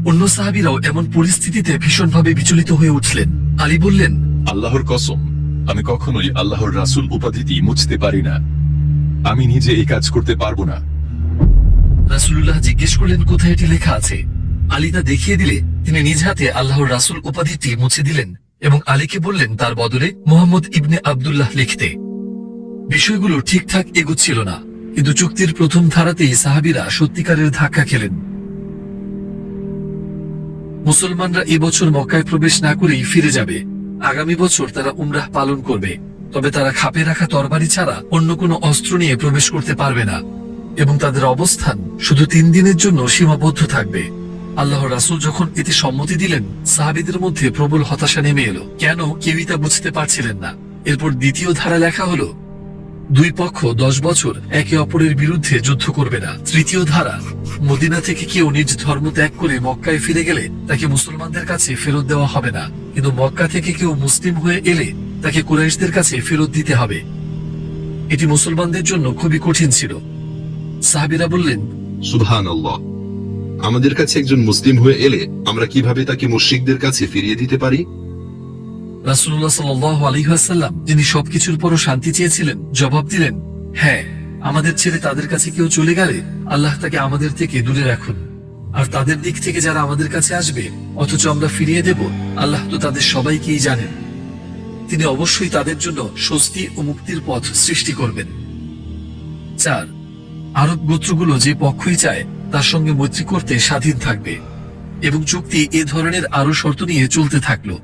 অন্য সাহাবীরাও এমন পরিস্থিতিতে ভীষণভাবে বিচলিত হয়ে উঠলেন। আলী বললেন, আল্লাহর কসম, আমি কখনোই আল্লাহর রাসূল উপাধিটি মুছতে পারি না। আমি নিজে এই কাজ করতে পারবো না। রাসূলুল্লাহ জিজ্ঞেস করলেন, কোথায় এটি লেখা আছে? আলী তা দেখিয়ে দিলে তিনি নিজ হাতে আল্লাহর রাসূল উপাধিটি মুছে দিলেন এবং আলীকে বললেন তার বদলে মুহাম্মদ ইবনে আব্দুল্লাহ লিখতে। বিষয়গুলো ঠিকঠাক এগুচ্ছিল না, কিন্তু চুক্তির প্রথম ধারাতেই সাহাবীরা সত্যিকারের ধাক্কা খেলেন। মুসলমানরা এবছর মক্কায় প্রবেশ না করেই ফিরে যাবে। আগামী বছর তারা উমরাহ পালন করবে, তবে তারা খাপে রাখা তরবারি ছাড়া অন্য কোনো অস্ত্র নিয়ে প্রবেশ করতে পারবে না এবং তাদের অবস্থান শুধু 3 দিনের জন্য সীমাবদ্ধ থাকবে। আল্লাহর রাসূল যখন এতে সম্মতি দিলেন, সাহাবীদের মধ্যে প্রবল হতাশা নেমে এলো। কেন কেউই তা বুঝতে পারছিলেন না। এরপর দ্বিতীয় ধারা লেখা হলো, 2 পক্ষ 10 বছর একে অপরের বিরুদ্ধে যুদ্ধ করবে না। তৃতীয় ধারা, মদিনা থেকে কেউ নিজ ধর্ম ত্যাগ করে মক্কায় ফিরে গেলে তাকে মুসলমানদের কাছে ফেরত দেওয়া হবে না, কিন্তু মক্কা থেকে কেউ মুসলিম হয়ে এলে তাকে কুরাইশদের কাছে ফেরত দিতে হবে। এটি মুসলমানদের জন্য খুবই কঠিন ছিল। সাহাবীরা বললেন, সুবহানাল্লাহ, আমাদের কাছে একজন মুসলিম হয়ে এলে আমরা কিভাবে তাকে মুশরিকদের কাছে ফিরিয়ে দিতে পারি? রাসূলুল্লাহ সাল্লাল্লাহু আলাইহি ওয়াসাল্লাম, যিনি সবকিছুর পরও শান্তি চেয়েছিলেন, জবাব দিলেন, হ্যাঁ, আমাদের ছেড়ে তাদের কাছে কেউ চলে গেলে আল্লাহ তাকে আমাদের থেকে দূরে রাখুন। আর তাদের দিক থেকে যারা আমাদের কাছে আসবে অথচ আমরা ফিরিয়ে দেব, আল্লাহ তো তাদের সবাইকেই জানেন। তিনি অবশ্যই তাদের জন্য স্বস্তি ও মুক্তির পথ সৃষ্টি করবেন। 4, আরব গোত্রগুলো যে পক্ষই চায় তার সঙ্গে মৈত্রী করতে স্বাধীন থাকবে এবং চুক্তি এ ধরনের আরো শর্ত নিয়ে চলতে থাকলো।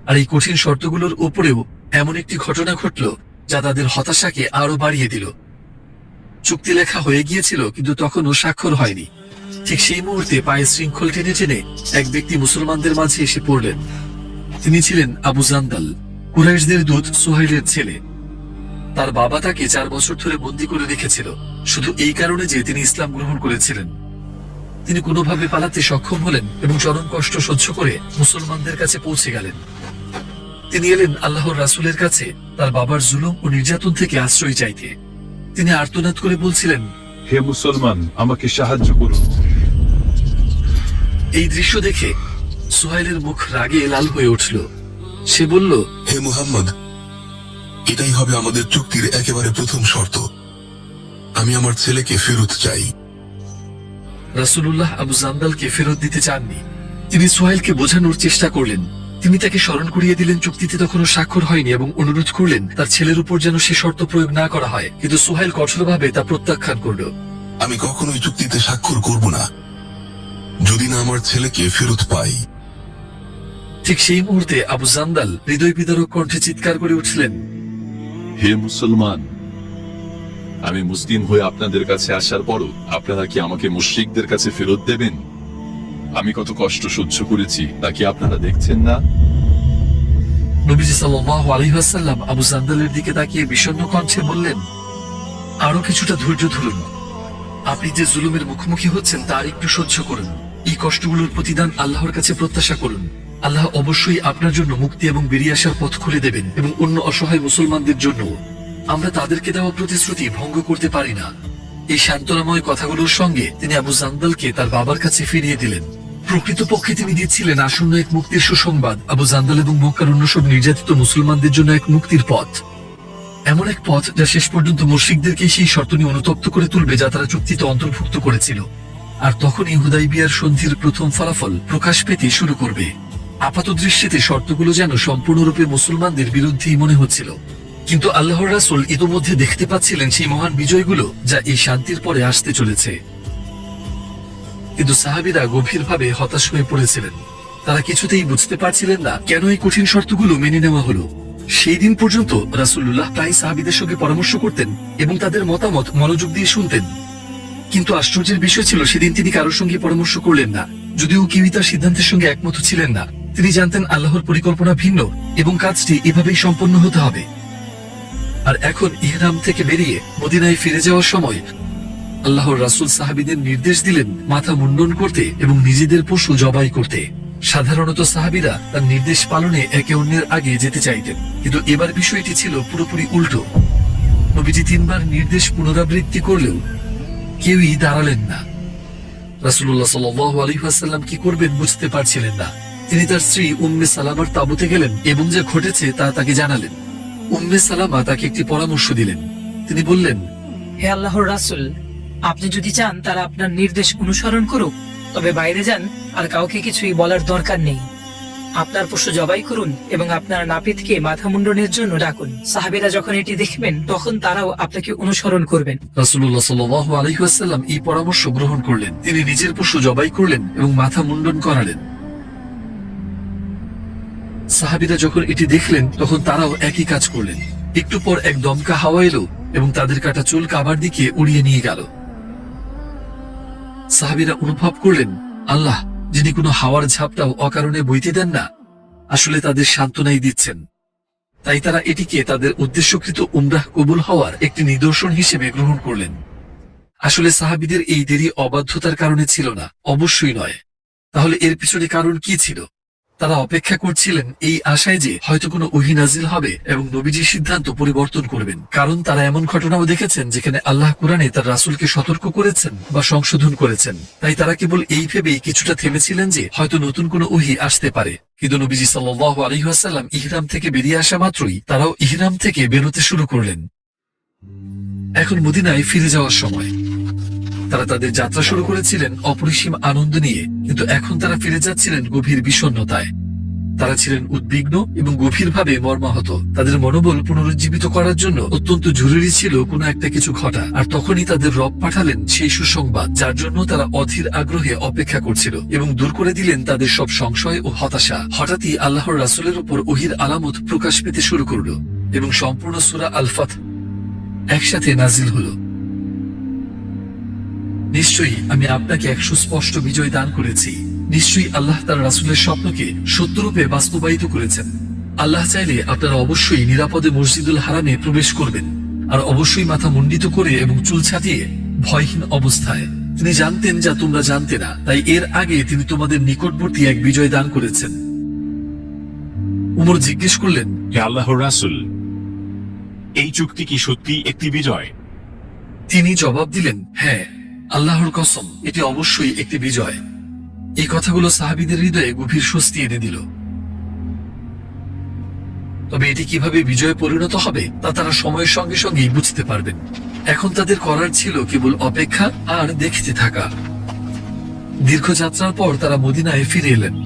আর এই কঠিন শর্তগুলোর উপরেও এমন একটি ঘটনা ঘটল যা তাদের হতাশাকে আরো বাড়িয়ে দিল। চুক্তি লেখা হয়ে গিয়েছিল, কিন্তু তখনও স্বাক্ষর হয়নি। ঠিক সেই মুহূর্তে পায়ে শৃঙ্খল টেনে টেনে এক ব্যক্তি মুসলমানদের মাঝে এসে পড়লেন। তিনি ছিলেন আবু জান্দাল, কুরাইশদের দূত সুহাইলের ছেলে। তার বাবা তাকে 4 বছর ধরে বন্দী করে রেখেছিল, শুধু এই কারণে যে তিনি ইসলাম গ্রহণ করেছিলেন। তিনি কোনোভাবে পালাতে সক্ষম হলেন এবং চরম কষ্ট সহ্য করে মুসলমানদের কাছে পৌঁছে গেলেন। তিনি এলেন আল্লাহর রাসূলের কাছে তার বাবার জুলুম ও নির্যাতন থেকে আশ্রয় চাইতে। তিনি আর্তনাদ করে বলছিলেন, হে মুসলমান, আমাকে সাহায্য করুন। এই দৃশ্য দেখে সুহাইলের মুখ রাগে লাল হয়ে উঠল। সে বলল, হে মুহাম্মদ, এটাই হবে আমাদের চুক্তির একেবারে প্রথম শর্ত। আমি আমার ছেলেকে ফেরত চাই। রাসূলুল্লাহ আবু জান্দালকে ফেরত দিতে চাননি। তিনি সুহাইলকে বোঝানোর চেষ্টা করলেন। তিনি তাকে স্মরণ করিয়ে দিলেন চুক্তিতে তখনও স্বাক্ষর হয়নি এবং অনুরোধ করলেন তার ছেলের উপর যেন সে শর্ত প্রয়োগ না করা হয়। কিন্তু সুহাইল কঠোরভাবে তা প্রত্যাখ্যান করল। আমি কখনোই চুক্তিতে স্বাক্ষর করব না যদি না আমার ছেলেকে ফেরত পাই। ঠিক সেই মুহূর্তে আবু জান্দাল হৃদয় বিদারক কণ্ঠে চিৎকার করে উঠলেন, হে মুসলমান, আমি মুসলিম হয়ে আপনাদের কাছে আসার পরও আপনারা কি আমাকে মুশরিকদের কাছে ফেরত দেবেন? আমি কত কষ্ট সহ্য করেছি তা কি আপনারা দেখছেন না? নবীজি সাল্লাল্লাহু আলাইহি ওয়াসাল্লাম আবু জান্দালের দিকে তাকিয়ে বিষণ্ণ কণ্ঠে বললেন, আরো কিছুটা ধৈর্য ধরুন। আপনি যে জুলুমের মুখোমুখি হচ্ছেন তার একটু সহ্য করুন। এই কষ্টগুলোর প্রতিদান আল্লাহর কাছে প্রত্যাশা করুন। আল্লাহ অবশ্যই আপনার জন্য মুক্তি এবং বেরিয়ে আসার পথ খুলে দেবেন এবং অন্য অসহায় মুসলমানদের জন্য। আমরা তাদেরকে দেওয়া প্রতিশ্রুতি ভঙ্গ করতে পারি না। এই সান্ত্বনাময় কথাগুলোর সঙ্গে তিনি আবু জান্দালকে তার বাবার কাছে ফিরিয়ে দিলেন। প্রকৃতপক্ষে তিনি দিচ্ছিলেন আসন্ন এক মুক্তির সুসংবাদ, আবু জান্দাল এবং মক্কার অন্য সব নির্যাতিত মুসলমানদের জন্য এক মুক্তির পথ। এমন এক পথ যা শেষ পর্যন্ত মুশরিকদেরকে সেই শর্ত নিয়ে অনুতপ্ত করে তুলবে যা তারা চুক্তিতে অন্তর্ভুক্ত করেছিল। আর তখনই হুদাইবিয়ার সন্ধির প্রথম ফলাফল প্রকাশ পেতে শুরু করবে। আপাত দৃষ্টিতে শর্তগুলো যেন সম্পূর্ণরূপে মুসলমানদের বিরুদ্ধেই মনে হচ্ছিল, কিন্তু আল্লাহর রাসূল ইতোমধ্যে দেখতে পাচ্ছিলেন সেই মহান বিজয়গুলো যা এই শান্তির পরে আসতে চলেছে। কিন্তু সাহাবীরা গভীরভাবে হতাশ হয়ে পড়েছিলেন। তারা কিছুতেই বুঝতে পারছিলেন না কেন এই কঠিন শর্তগুলো মেনে নেওয়া হলো। সেই দিন পর্যন্ত রাসূলুল্লাহ প্রায় সাহাবীদের সঙ্গে পরামর্শ করতেন এবং তাদের মতামত মনোযোগ দিয়ে শুনতেন। কিন্তু আশ্চর্যের বিষয় ছিল সেদিন তিনি কারোর সঙ্গে পরামর্শ করলেন না। যদিও কেউই তার সিদ্ধান্তের সঙ্গে একমত ছিলেন না, তিনি জানতেন আল্লাহর পরিকল্পনা ভিন্ন এবং কাজটি এভাবেই সম্পন্ন হতে হবে। আর এখন ইহরাম থেকে বেরিয়ে মদিনায় ফিরে যাওয়ার সময় আল্লাহর রাসূল সাহাবীদের নির্দেশ দিলেন মাথা মুন্ডন করতে এবং নিজেদের পশু জবাই করতে। সাধারণত সাহাবীরা তার নির্দেশ পালনে একে অন্যের আগে যেতে চাইতেন, কিন্তু এবার বিষয়টি ছিল পুরোপুরি উল্টো। নবীজি 3 বার নির্দেশ পুনরাবৃত্তি করলেও কেউই দাঁড়ালেন না। রাসূলুল্লাহ সাল্লাল্লাহু আলাইহি ওয়াসাল্লাম কি করবেন বুঝতে পারছিলেন না। তিনি তার স্ত্রী উম্মে সালামার তাঁবুতে গেলেন এবং যা ঘটেছে তা তাকে জানালেন। উম্মে সালামা তাকে একটি পরামর্শ দিলেন। তিনি বললেন, হে আল্লাহর রাসূল, আপনি যদি চান তারা আপনার নির্দেশ অনুসরণ করুক, তবে বাইরে যান আর কাউকে কিছুই বলার দরকার নেই। আপনার পশু জবাই করুন এবং আপনার নাপিতকে মাথা মুন্ডনের জন্য ডাকুন। সাহাবীরা যখন এটি দেখবেন তখন তারাও আপনাকে অনুসরণ করবেন। রাসূলুল্লাহ সাল্লাল্লাহু আলাইহি ওয়াসাল্লাম এই পরামর্শ গ্রহণ করলেন। তিনি নিজের পশু জবাই করলেন এবং মাথা মুন্ডন করালেন। সাহাবীরা যখন এটি দেখলেন তখন তারাও একই কাজ করলেন। একটু পর এক দমকা হাওয়া এলো এবং তাদের কাটা চুল কাবার দিকে উড়িয়ে নিয়ে গেল। সাহাবীরা অনুভব করলেন আল্লাহ যিনি কোনো হাওয়ার ঝাপটাও অকারণে বইতে দেন না, আসলে তাদের সান্ত্বনাই দিচ্ছেন। তাই তারা এটিকে তাদের উদ্দেশ্যকৃত উমরাহ কবুল হওয়ার একটি নিদর্শন হিসেবে গ্রহণ করলেন। আসলে সাহাবীদের এই দেরি অবাধ্যতার কারণে ছিল না, অবশ্যই নয়। তাহলে এর পিছনে কারণ কি ছিল? তারা অপেক্ষা করছিলেন এই আশায় যে হয়তো কোনো ওহী নাজিল হবে এবং নবীজির সিদ্ধান্ত পরিবর্তন করবেন। কারণ তারা এমন ঘটনাও দেখেছেন যেখানে আল্লাহ কুরআনে তার রাসূলকে সতর্ক করেছেন বা সংশোধন করেছেন। তাই তারা কেবল এই ভেবেই কিছুটা থেমেছিলেন যে হয়তো নতুন কোনো ওহী আসতে পারে। কিন্তু নবীজি সাল্লাল্লাহু আলাইহি ওয়াসাল্লাম ইহরাম থেকে বেরিয়ে আসা মাত্রই তারাও ইহরাম থেকে বেরোতে শুরু করলেন। এখন মদিনায় ফিরে যাওয়ার সময়। তারা তাদের যাত্রা শুরু করেছিলেন অপরিসীম আনন্দ নিয়ে, কিন্তু এখন তারা ফিরে যাচ্ছিলেন গভীর বিষণ্ণতায়। তারা ছিলেন উদ্বিগ্ন এবং গভীরভাবে মর্মাহত। তাদের মনোবল পুনরুজ্জীবিত করার জন্য অত্যন্ত জরুরি ছিল কোনো একটা কিছু ঘটা। আর তখনই তাদের রব পাঠালেন সেই সুসংবাদ যার জন্য তারা অধীর আগ্রহে অপেক্ষা করছিল এবং দূর করে দিলেন তাদের সব সংশয় ও হতাশা। হঠাৎই আল্লাহর রাসূলের উপর ওহীর আলামত প্রকাশ পেতে শুরু করল এবং সম্পূর্ণ সূরা আল ফাত একসাথে নাজিল হলো। নিশ্চয়ই আমি আপনাকে এক সুস্পষ্ট বিজয় দান করেছি। নিশ্চয়ই আল্লাহ তার রাসূলের স্বপ্নকে সত্যরূপে বাস্তবায়িত করেছেন। আল্লাহ চাইলে আপনারা অবশ্যই নিরাপদে মসজিদুল হারামে প্রবেশ করবেন, আর অবশ্যই মাথা মুন্ডিত করে এবং চুল ছাটিয়ে ভয়হীন অবস্থায়। তিনি জানতেন যা তোমরা জানতে না, তাই এর আগে তিনি তোমাদের নিকটবর্তী এক বিজয় দান করেছেন। উমর জিজ্ঞেস করলেন, হে আল্লাহর রাসূল, এই চুক্তি কি সত্যি একটি বিজয়? তিনি জবাব দিলেন, হ্যাঁ, আল্লাহর কসম, এটি অবশ্যই একটি বিজয়। এই কথাগুলো সাহাবীদের হৃদয়ে গভীর স্বস্তি এনে দিল। তবে এটি কিভাবে বিজয়ে পরিণত হবে তা তারা সময়ের সঙ্গে সঙ্গেই বুঝতে পারবেন। এখন তাদের করার ছিল কেবল অপেক্ষা আর দেখতে থাকা। দীর্ঘ যাত্রার পর তারা মদিনায় ফিরে এলেন।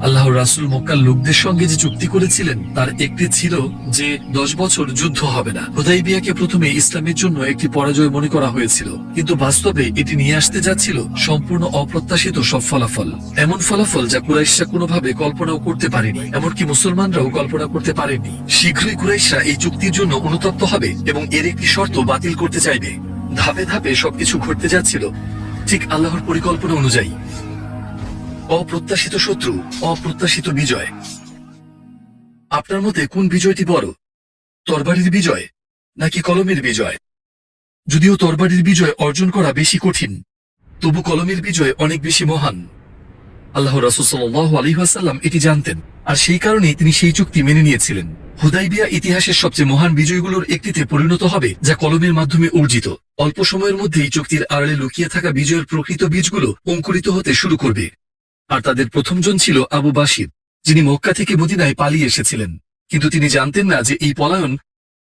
আল্লাহর রাসূল মক্কার লোকদের সঙ্গে যে চুক্তি করেছিলেন তার একটি ছিল যে 10 বছর যুদ্ধ হবে না। হুদাইবিয়াকে প্রথমে ইসলামের জন্য একটি পরাজয় মনে করা হয়েছিল, কিন্তু বাস্তবে এটি নিয়ে আসতে যাচ্ছিল সম্পূর্ণ অপ্রত্যাশিত সব ফলাফল। এমন ফলাফল যা কুরাইশরা কোনোভাবে কল্পনাও করতে পারেনি, এমনকি মুসলমানরাও কল্পনা করতে পারেনি। শীঘ্রই কুরাইশরা এই চুক্তির জন্য অনুতপ্ত হবে এবং এর একটি শর্ত বাতিল করতে চাইবে। ধাপে ধাপে সবকিছু ঘটতে যাচ্ছিল ঠিক আল্লাহর পরিকল্পনা অনুযায়ী। অপ্রত্যাশিত শত্রু, অপ্রত্যাশিত বিজয়। আপনার মতে কোন বিজয়টি বড়, তরবারির বিজয় নাকি কলমের বিজয়? যদিও তরবারির বিজয় অর্জন করা বেশি কঠিন, তবু কলমের বিজয় অনেক বেশি মহান। আল্লাহ রাসূল সাল্লাল্লাহু আলাইহি ওয়াসাল্লাম এটি জানতেন, আর সেই কারণেই তিনি সেই চুক্তি মেনে নিয়েছিলেন। হুদাইবিয়া ইতিহাসের সবচেয়ে মহান বিজয়গুলোর একটিতে পরিণত হবে যা কলমের মাধ্যমে অর্জিত। অল্প সময়ের মধ্যেই চুক্তির আড়ালে লুকিয়ে থাকা বিজয়ের প্রকৃত বীজগুলো অঙ্কুরিত হতে শুরু করবে। আর তাদের প্রথমজন ছিল আবু বাসির, যিনি মক্কা থেকে মদিনায় পালিয়ে এসেছিলেন। কিন্তু তিনি জানতেন না যে এই পলায়ন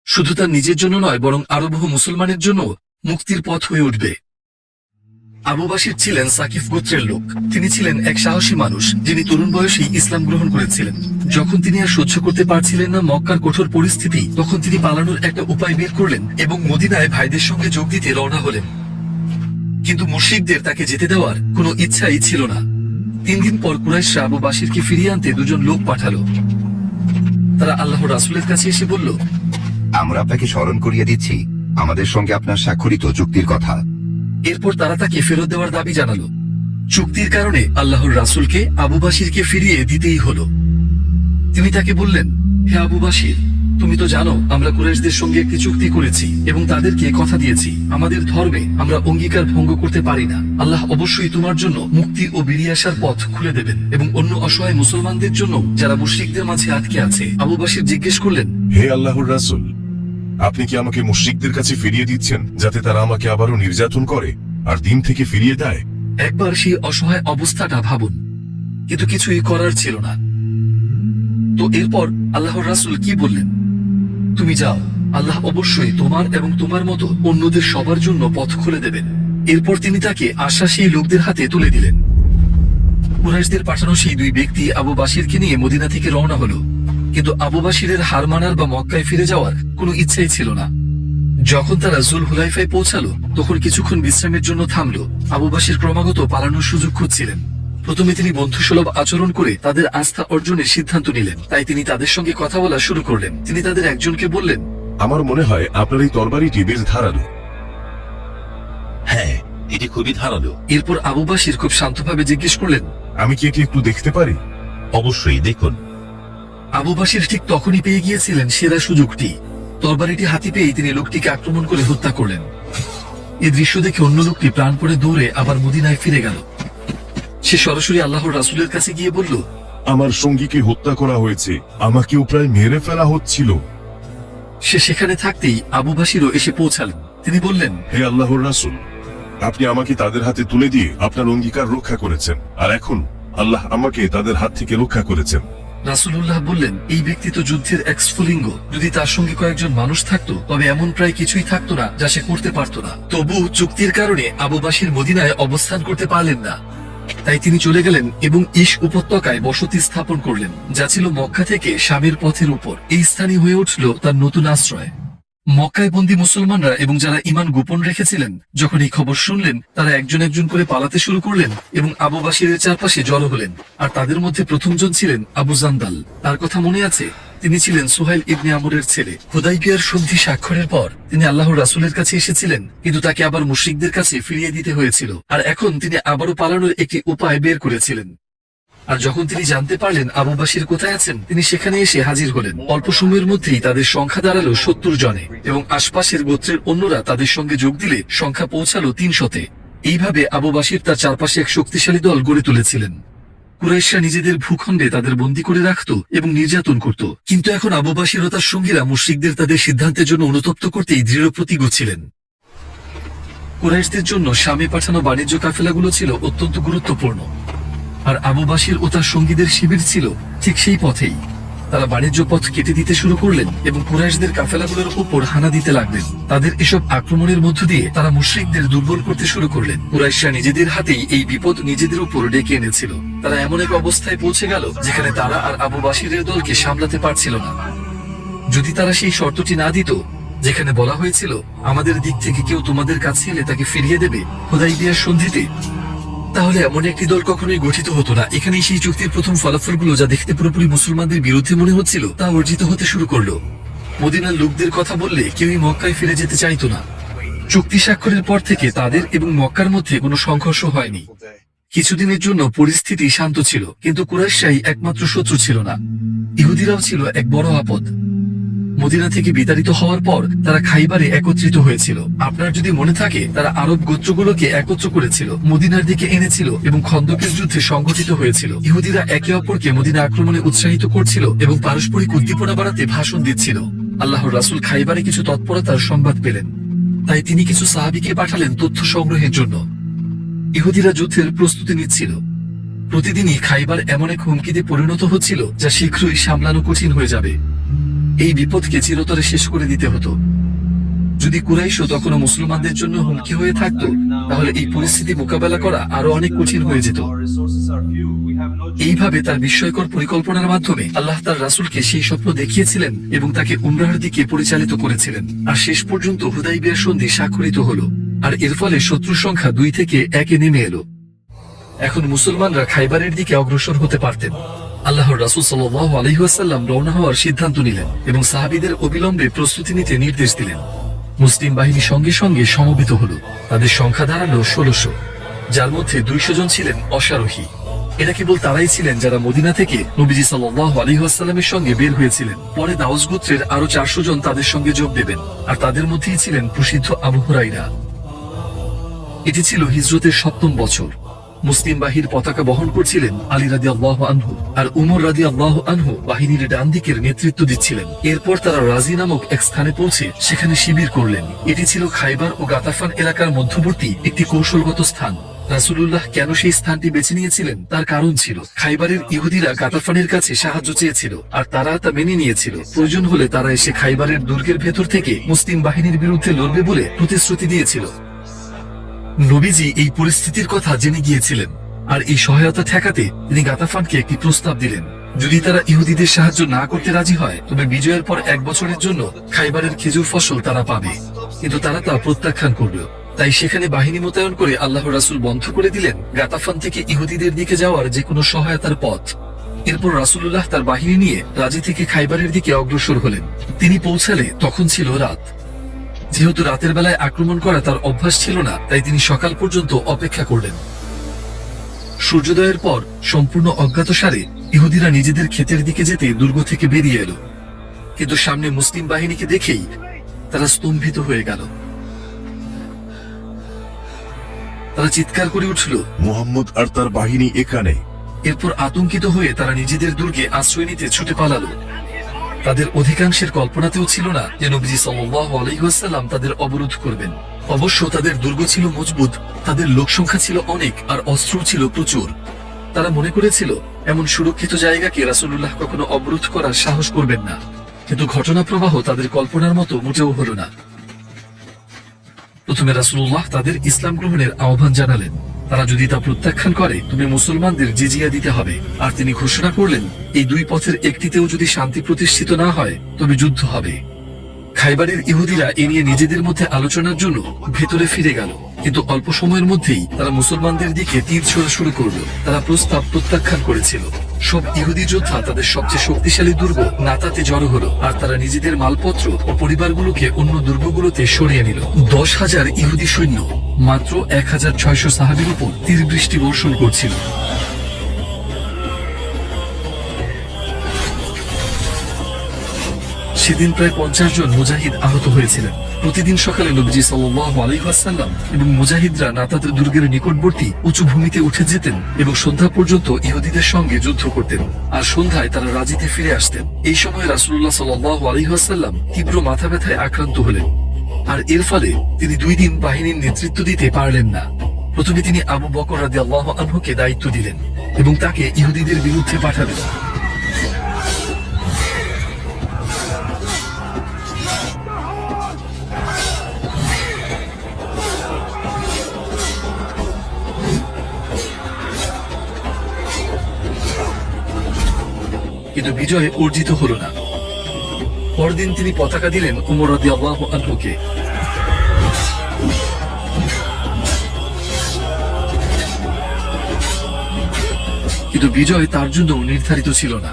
শুধু তার নিজের জন্য নয়, বরং আরো বহু মুসলমানের জন্য মুক্তির পথ হয়ে উঠবে। আবু বাসির ছিলেন সাকিফ গোত্রের লোক। তিনি ছিলেন এক সাহসী মানুষ, যিনি তরুণ বয়সেই ইসলাম গ্রহণ করেছিলেন। যখন তিনি আর সহ্য করতে পারছিলেন না মক্কার কঠোর পরিস্থিতি, তখন তিনি পালানোর একটা উপায় বের করলেন এবং মদিনায় ভাইদের সঙ্গে যোগ দিতে রওনা হলেন। কিন্তু মুশরিকদের তাকে যেতে দেওয়ার কোনো ইচ্ছাই ছিল না। 3 দিন পর কুরাইশরা আবু বাসিরকে ফিরিয়ে আনতে 2 জন লোক পাঠালো। তারা আল্লাহর রাসূলের কাছে এসে বলল, আমরা আপনাকে স্মরণ করিয়ে দিচ্ছি আমাদের সঙ্গে আপনার স্বাক্ষরিত চুক্তির কথা। এরপর তারা তাকে ফেরত দেওয়ার দাবি জানালো। চুক্তির কারণে আল্লাহর রাসূলকে আবু বাসিরকে ফিরিয়ে দিতেই হলো। তিনি তাকে বললেন, হে আবু বাসির, তুমি তো জানো আমরা কুরাইশদের সঙ্গে একটি চুক্তি করেছি এবং তাদেরকে কথা দিয়েছি আমাদের ধর্মে আমরা অঙ্গীকার ভঙ্গ করতে পারি না। আল্লাহ অবশ্যই তোমার জন্য মুক্তি ও বেরিয়ে আসার পথ খুলে দেবেন এবং অন্য অসহায় মুসলমানদের জন্য যারা মুশরিকদের মাঝে আটকে আছে। আবু বাসির জিজ্ঞেস করলেন, হে আল্লাহর রাসূল, আপনি কি আমাকে মুশরিকদের কাছে ফিরিয়ে দিচ্ছেন যাতে তারা আমাকে আবারও নির্যাতন করে আর দিন থেকে ফিরিয়ে দেয়? একবার সেই অসহায় অবস্থাটা ভাবুন, কিন্তু কিছুই করার ছিল না। তো এরপর আল্লাহর রাসূল কি বললেন? তুমি যাও, আল্লাহ অবশ্যই তোমার এবং তোমার মতো অন্যদের সবার জন্য পথ খুলে দেবেন। এরপর তিনি তাকে আশ্বাসী লোকদের হাতে তুলে দিলেন। কুরাইশদের পাঠানো সেই 2 ব্যক্তি আবু বাসিরকে নিয়ে মদিনা থেকে রওনা হলো, কিন্তু আবু বাসিরের হার মানার বা মক্কায় ফিরে যাওয়ার কোনো ইচ্ছাই ছিল না। যখন তারা জুল হুলাইফায় পৌঁছালো, তখন কিছুক্ষণ বিশ্রামের জন্য থামলো। আবু বাসির ক্রমাগত পালানোর সুযোগ খুঁজছিলেন। প্রথমে তিনি বন্ধুসুলভ আচরণ করে তাদের আস্থা অর্জনের সিদ্ধান্ত নিলেন, তাই তিনি তাদের সঙ্গে কথা বলা শুরু করলেন। তিনি তাদের একজনকে বললেন, আমার মনে হয় আপনার এই তরবারিটি বেশ ধারালো। হ্যাঁ, এটি খুবই ধারালো। এরপর আবু বাসির খুব শান্তভাবে জিজ্ঞেস করলেন, আমি কি এটি একটু দেখতে পারি? অবশ্যই দেখুন। আবু বাসির ঠিক তখনই পেয়ে গিয়েছিলেন সেরা সুযোগটি। তরবারিটি হাতে পেয়ে তিনি লোকটিকে আক্রমণ করে হত্যা করলেন। এই দৃশ্য দেখে অন্য লোকটি প্রাণপণে দৌড়ে আবার মদিনায় ফিরে গেল। সে সরাসরি আল্লাহর রাসূলের কাছে গিয়ে বলল, আমার সঙ্গীকে হত্যা করা হয়েছে, আমাকেও প্রায় মেরে ফেলা হচ্ছিল। সে সেখানে থাকতেই আবু বাসিরও এসে পৌঁছালেন। তিনি বললেন, হে আল্লাহর রাসূল, আপনি আমাকে তাদের হাতে তুলে দিয়ে আপনার অঙ্গীকার রক্ষা করেছেন, আর এখন আল্লাহ আমাকে তাদের হাত থেকে রক্ষা করেছেন। রাসূলুল্লাহ বললেন, এই ব্যক্তি তো যুদ্ধের এক স্ফুলিঙ্গ। যদি তার সঙ্গে কয়েকজন মানুষ থাকতো তবে এমন প্রায় কিছুই থাকতো না যা সে করতে পারত না। তবু চুক্তির কারণে আবু বাসির মদিনায় অবস্থান করতে পারলেন না। তাই তিনি চলে গেলেন এবং ইশ উপত্যকায় বসতি স্থাপন করলেন, যা ছিল মক্কা থেকে শামের পথের উপর। এই স্থানই হয়ে উঠল তার নতুন আশ্রয়। মক্কায় বন্দী মুসলমানরা এবং যারা ঈমান গোপন রেখেছিলেন, যখন এই খবর শুনলেন, তারা একজন একজন করে পালাতে শুরু করলেন এবং আবু বাসিরের চারপাশে জড়ো হলেন। আর তাদের মধ্যে প্রথমজন ছিলেন আবু জান্দাল। তার কথা মনে আছে, তিনি ছিলেন সুহাইল ইবনে আমরের ছেলে। হুদাইবিয়ার সন্ধি স্বাক্ষরের পর তিনি আল্লাহর রাসূলের কাছে এসেছিলেন, কিন্তু তাকে আবার মুশরিকদের কাছে ফিরিয়ে দিতে হয়েছিল। আর এখন তিনি আবারও পালানোর একটি উপায় বের করেছিলেন। আর যখন তিনি জানতে পারলেন আবু বাসির কোথায় আছেন, তিনি সেখানে এসে হাজির হলেন। অল্প সময়ের মধ্যেই তাদের সংখ্যা দাঁড়ালো 70 জনে এবং আশপাশের গোত্রের অন্যরা তাদের সঙ্গে যোগ দিলে সংখ্যা পৌঁছালো 300-তে। এইভাবে আবু বাসির তার চারপাশে এক শক্তিশালী দল গড়ে তুলেছিলেন। কুরাইশরা নিজেদের ভূখণ্ডে তাদের বন্দী করে রাখত এবং নির্যাতন করত। কিন্তু এখন আবু বাসির ও তার সঙ্গীরা মুশরিকদের তাদের সিদ্ধান্তের জন্য অনুতপ্ত করতেই দৃঢ় প্রতিজ্ঞ ছিলেন। কুরাইশদের জন্য শামে পাঠানো বাণিজ্য কাফেলাগুলো ছিল অত্যন্ত গুরুত্বপূর্ণ, আর আবু বাশির ও তার সঙ্গীদের শিবির ছিল ঠিক সেই পথেই। তারা বাণিজ্য পথ কেটে দিতে শুরু করলেন এবং কুরাইশদের কাফেলাগুলোর উপর হানা দিতে লাগলেন। তাদের এসব আক্রমণের মধ্য দিয়ে তারা মুশরিকদের দুর্বল করতে শুরু করলেন। কুরাইশরা নিজেদের হাতেই এই বিপদ নিজেদের উপর ডেকে এনেছিল। তারা এমন এক অবস্থায় পৌঁছে গেল যেখানে তারা আর আবু বাশিরের দলকে সামলাতে পারছিল না। যদি তারা সেই শর্তটি না দিত যেখানে বলা হয়েছিল আমাদের দিক থেকে কেউ তোমাদের কাছে এলে তাকে ফিরিয়ে দেবে হুদাইবিয়ার সন্ধিতে, তাহলে এমন একটি দল কখনোই গঠিত হতো না। এখানেই সেই চুক্তির প্রথম ফলাফলগুলো, যা দেখতে পুরোপুরি মুসলমানদের বিরুদ্ধে মনে হচ্ছিল, তা অর্জিত হতে শুরু করলো। মদিনার লোকদের কথা বললে কেউই মক্কায় ফিরে যেতে চাইতো না। চুক্তি স্বাক্ষরের পর থেকে তাদের এবং মক্কার মধ্যে কোনো সংঘর্ষ হয়নি। কিছুদিনের জন্য পরিস্থিতি শান্ত ছিল, কিন্তু কুরাইশরাই একমাত্র শত্রু ছিল না, ইহুদিরাও ছিল এক বড় আপদ। মদিনা থেকে বিতাড়িত হওয়ার পর তারা খাইবারে একত্রিত হয়েছিল। আপনার যদি মনে থাকে, তারা আরব গোত্রগুলোকে একত্র করেছিল, মদিনার দিকে এনেছিল এবং খন্দকের যুদ্ধে সংগঠিত হয়েছিল। ইহুদিরা একে অপরকে মদিনা আক্রমণে উৎসাহিত করছিল এবং পারস্পরিক উদ্দীপনা বাড়াতে ভাষণ দিচ্ছিল। আল্লাহর রাসূল খাইবারে কিছু তৎপরতার সংবাদ পেলেন, তাই তিনি কিছু সাহাবীকে পাঠালেন তথ্য সংগ্রহের জন্য। ইহুদিরা যুদ্ধের প্রস্তুতি নিচ্ছিল। প্রতিদিনই খাইবার এমন এক হুমকিতে পরিণত হচ্ছিল যা শীঘ্রই সামলানো কঠিন হয়ে যাবে। এই বিপদকে চিরতরে শেষ করে দিতে হতো। যদি কুরাইশও তখনও মুসলমানদের জন্য হুমকি হয়ে থাকতো, তাহলে এই পরিস্থিতি মোকাবেলা করা আরো অনেক কঠিন হয়ে যেত। এইভাবে তার বিস্ময়কর পরিকল্পনার মাধ্যমে আল্লাহ তার রাসূলকে সেই স্বপ্ন দেখিয়েছিলেন এবং তাকে উমরাহর দিকে পরিচালিত করেছিলেন। আর শেষ পর্যন্ত হুদাইবিয়ার সন্ধি স্বাক্ষরিত হলো, আর এর ফলে শত্রুর সংখ্যা 2 থেকে 1-এ নেমে এলো। এখন মুসলমানরা খাইবারের দিকে অগ্রসর হতে পারতেন। আল্লাহর রাসূল সাল্লাল্লাহু আলাইহি ওয়াসাল্লাম রওনা হওয়ার সিদ্ধান্ত নিলেন এবং সাহাবীদের অবিলম্বে প্রস্তুতি নিতে নির্দেশ দিলেন। মুসলিম বাহিনী সঙ্গে সঙ্গে সমবেত হলো। তাদের সংখ্যা দাঁড়ালো 1600, যার মধ্যে 200 জন ছিলেন অশ্বারোহী। এরা কেবল তারাই ছিলেন যারা মদিনা থেকে নবীজি সাল্লাল্লাহু আলাইহি ওয়াসাল্লামের সঙ্গে বের হয়েছিলেন। পরে দাউস গোত্রের আরো 400 জন তাদের সঙ্গে যোগ দেবেন, আর তাদের মধ্যেই ছিলেন প্রসিদ্ধ আবু হুরায়রা। এটি ছিল হিজরতের 7ম বছর। মুসলিম বাহিনীর পতাকা বহন করছিলেন আলী রাদিয়াল্লাহু আনহু, আর উমর রাদিয়াল্লাহু আনহু বাহিনীর ডান দিকের নেতৃত্ব দিচ্ছিলেন। এরপর তারা রাজি নামক এক স্থানে পৌঁছে সেখানে শিবির করলেন। এটি ছিল খাইবার ও গাতাফান এলাকার মধ্যবর্তী একটি কৌশলগত স্থান। রাসূলুল্লাহ কেন সেই স্থানটি বেছে নিয়েছিলেন তার কারণ ছিল, খাইবারের ইহুদিরা গাতাফানের কাছে সাহায্য চেয়েছিল, আর তারা তা মেনে নিয়েছিল। প্রয়োজন হলে তারা এসে খাইবারের দুর্গের ভেতর থেকে মুসলিম বাহিনীর বিরুদ্ধে লড়বে বলে প্রতিশ্রুতি দিয়েছিল। নবীজি এই পরিস্থিতির কথা জেনে গিয়েছিলেন, আর এই সহায়তা ঠেকাতে তিনি গাতাফানকে একটি প্রস্তাব দিলেন। যদি তারা ইহুদিদের সাহায্য না করতে রাজি হয়, তবে বিজয়ের পর 1 বছরের জন্য খাইবারের খেজুর ফসল তারা পাবে, কিন্তু তারা তা প্রত্যাখ্যান করবে। তাই সেখানে বাহিনী মোতায়েন করে আল্লাহর রাসূল বন্ধ করে দিলেন গাতাফান থেকে ইহুদিদের দিকে যাওয়ার যে কোনো সহায়তার পথ। এরপর রাসূলুল্লাহ তার বাহিনী নিয়ে রাজি থেকে খাইবারের দিকে অগ্রসর হলেন। তিনি পৌঁছালে তখন ছিল রাত। যেহেতু রাতের বেলায় আক্রমণ করা তার অভ্যাস ছিল না, তাই তিনি সকাল পর্যন্ত অপেক্ষা করলেন। সূর্যোদয়ের পর সম্পূর্ণ অজ্ঞাতসারে ইহুদিরা নিজেদের ক্ষেতের দিকে যেতে দুর্গ থেকে বেরিয়ে এলো, কিন্তু সামনে মুসলিম বাহিনীকে দেখেই তারা স্তম্ভিত হয়ে গেল। তারা চিৎকার করে উঠল, মুহাম্মদ আর তার বাহিনী এখানে। এরপর আতঙ্কিত হয়ে তারা নিজেদের দুর্গে আশ্রয় নিতে ছুটে পালালো। তাদের অধিকাংশের কল্পনাতেও ছিল না যে নবীজি সাল্লাল্লাহু আলাইহি ওয়াসাল্লাম তাদের অবরোধ করবেন। অবশ্য তাদের দুর্গ ছিল মজবুত, তাদের লোকসংখ্যা ছিল অনেক, আর অস্ত্র ছিল প্রচুর। তারা মনে করেছিল এমন সুরক্ষিত জায়গাকে রাসূলুল্লাহ কখনো অবরোধ করার সাহস করবেন না, কিন্তু ঘটনা প্রবাহ তাদের কল্পনার মতো মোটেও হলো না। প্রথমে রাসূলুল্লাহ তাদের ইসলাম গ্রহণের আহ্বান জানালেন। তারা যদি তা প্রত্যাখ্যান করে, তবে মুসলমানদের জিজিয়া দিতে হবে। আর তিনি ঘোষণা করলেন, এই 2 পথের একটিতেও যদি শান্তি প্রতিষ্ঠিত না হয়, তবে যুদ্ধ হবে। খাইবারের ইহুদিরা এ নিয়ে নিজেদের মধ্যে আলোচনার জন্য ভেতরে ফিরে গেল, কিন্তু অল্প সময়ের মধ্যেই তারা মুসলমানদের দিকে তীর ছোড়া শুরু করলো। তারা প্রস্তাব প্রত্যাখ্যান করেছিল। সব ইহুদি যোদ্ধা তাদের সবচেয়ে শক্তিশালী দুর্গ নাতাতে জড়ো হলো, আর তারা নিজেদের মালপত্র ও পরিবারগুলোকে অন্য দুর্গগুলোতে সরিয়ে নিল। 10,000 ইহুদি সৈন্য মাত্র 1600 সাহাবীর উপর তীর বৃষ্টি বর্ষণ করছিল। সেদিন প্রায় 50 জন মুজাহিদ আহত হয়েছিলেন। প্রতিদিন সকালে নবীজি সাল্লাল্লাহু আলাইহি ওয়াসাল্লাম এবং মুজাহিদরা নাতাত দুর্গের নিকটবর্তী উঁচু ভূমিতে উঠে যেতেন এবং সন্ধ্যা পর্যন্ত ইহুদিদের সঙ্গে যুদ্ধ করতেন, আর সন্ধ্যায় তারা রাজিতে ফিরে আসতেন। এই সময় রাসূলুল্লাহ সাল্লাল্লাহু আলাইহি ওয়াসাল্লাম তীব্র মাথা ব্যথায় আক্রান্ত হলেন। আর এর ফলে তিনি 2 দিন বাহিনীর নেতৃত্ব দিতে পারলেন না। প্রথমে তিনি আবু বকর রাদিয়াল্লাহু আনহুকে দায়িত্ব দিলেন এবং তাকে ইহুদিদের বিরুদ্ধে পাঠালেন। কিন্তু বিজয় অর্জিত হল না। পরদিন তিনি পতাকা দিলেন উমর রাদিয়াল্লাহু আনহুকে। কিন্তু বিজয় তার জন্য নির্ধারিত ছিল না।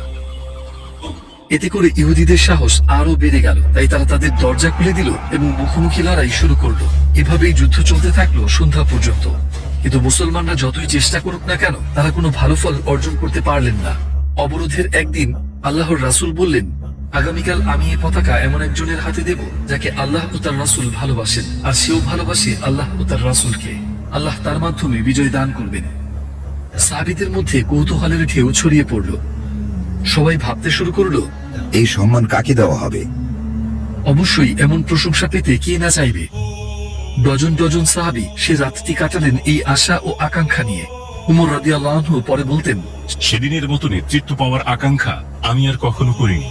এতে করে ইহুদিদের সাহস আরো বেড়ে গেল, তাই তারা তাদের দরজা খুলে দিল এবং মুখোমুখি লড়াই শুরু করলো। এভাবেই যুদ্ধ চলতে থাকলো সন্ধ্যা পর্যন্ত। কিন্তু মুসলমানরা যতই চেষ্টা করুক না কেন, তারা কোনো ভালো ফল অর্জন করতে পারলেন না। অবরোধের একদিন আল্লাহর রাসূল বললেন, আগামীকাল আমি এই পতাকা এমন একজনের হাতে দেব যাকে আল্লাহ ও তার রাসূল ভালোবাসেন, আর সেও ভালোবাসে আল্লাহ ও তার রাসূলকে। আল্লাহ তার মাধ্যমে বিজয় দান করবেন। সাহাবীদের মধ্যে কৌতূহলের ঢেউ ছড়িয়ে পড়ল। সবাই ভাবতে শুরু করলো, এই সম্মান কাকে দেওয়া হবে? অবশ্যই এমন প্রশংসা পেতে কে না চাইবে। ডজন ডজন সাহাবী সে রাতটি কাটালেন এই আশা ও আকাঙ্ক্ষা নিয়ে। উমর রাদিয়াল্লাহু আনহু পরে বলতেন, সেদিনের মতো নেতৃত্ব পাওয়ার আকাঙ্ক্ষা আমি আর কখনো করিনি।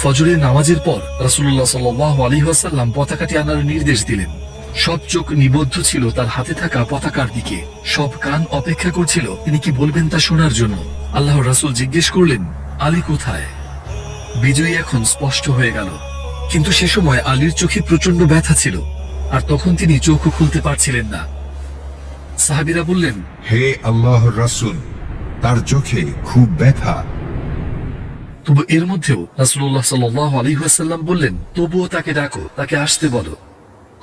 ফজরের নামাজের পর রাসূলুল্লাহ সাল্লাল্লাহু আলাইহি ওয়াসাল্লাম পতাকাটি আনার নির্দেশ দিলেন। সব চোখ নিবদ্ধ ছিল তার হাতে থাকা পতাকার দিকে। সব কান অপেক্ষা করছিল তিনি কি বলবেন তা শোনার জন্য। আল্লাহর রাসূল জিজ্ঞেস করলেন, আলী কোথায়? বিজয়ী এখন স্পষ্ট হয়ে গেল, কিন্তু সে সময় আলীর চোখে প্রচন্ড ব্যথা ছিল, আর তখন তিনি চোখও খুলতে পারছিলেন না। সাহাবীরা বললেন, হে আল্লাহর রাসূল, তার চোখে খুব ব্যথা। তবু এর মধ্যেও রাসূলুল্লাহ সাল্লাল্লাহু আলাইহি ওয়াসাল্লাম বললেন, তবুও তাকে ডাকো, তাকে আসতে বলো।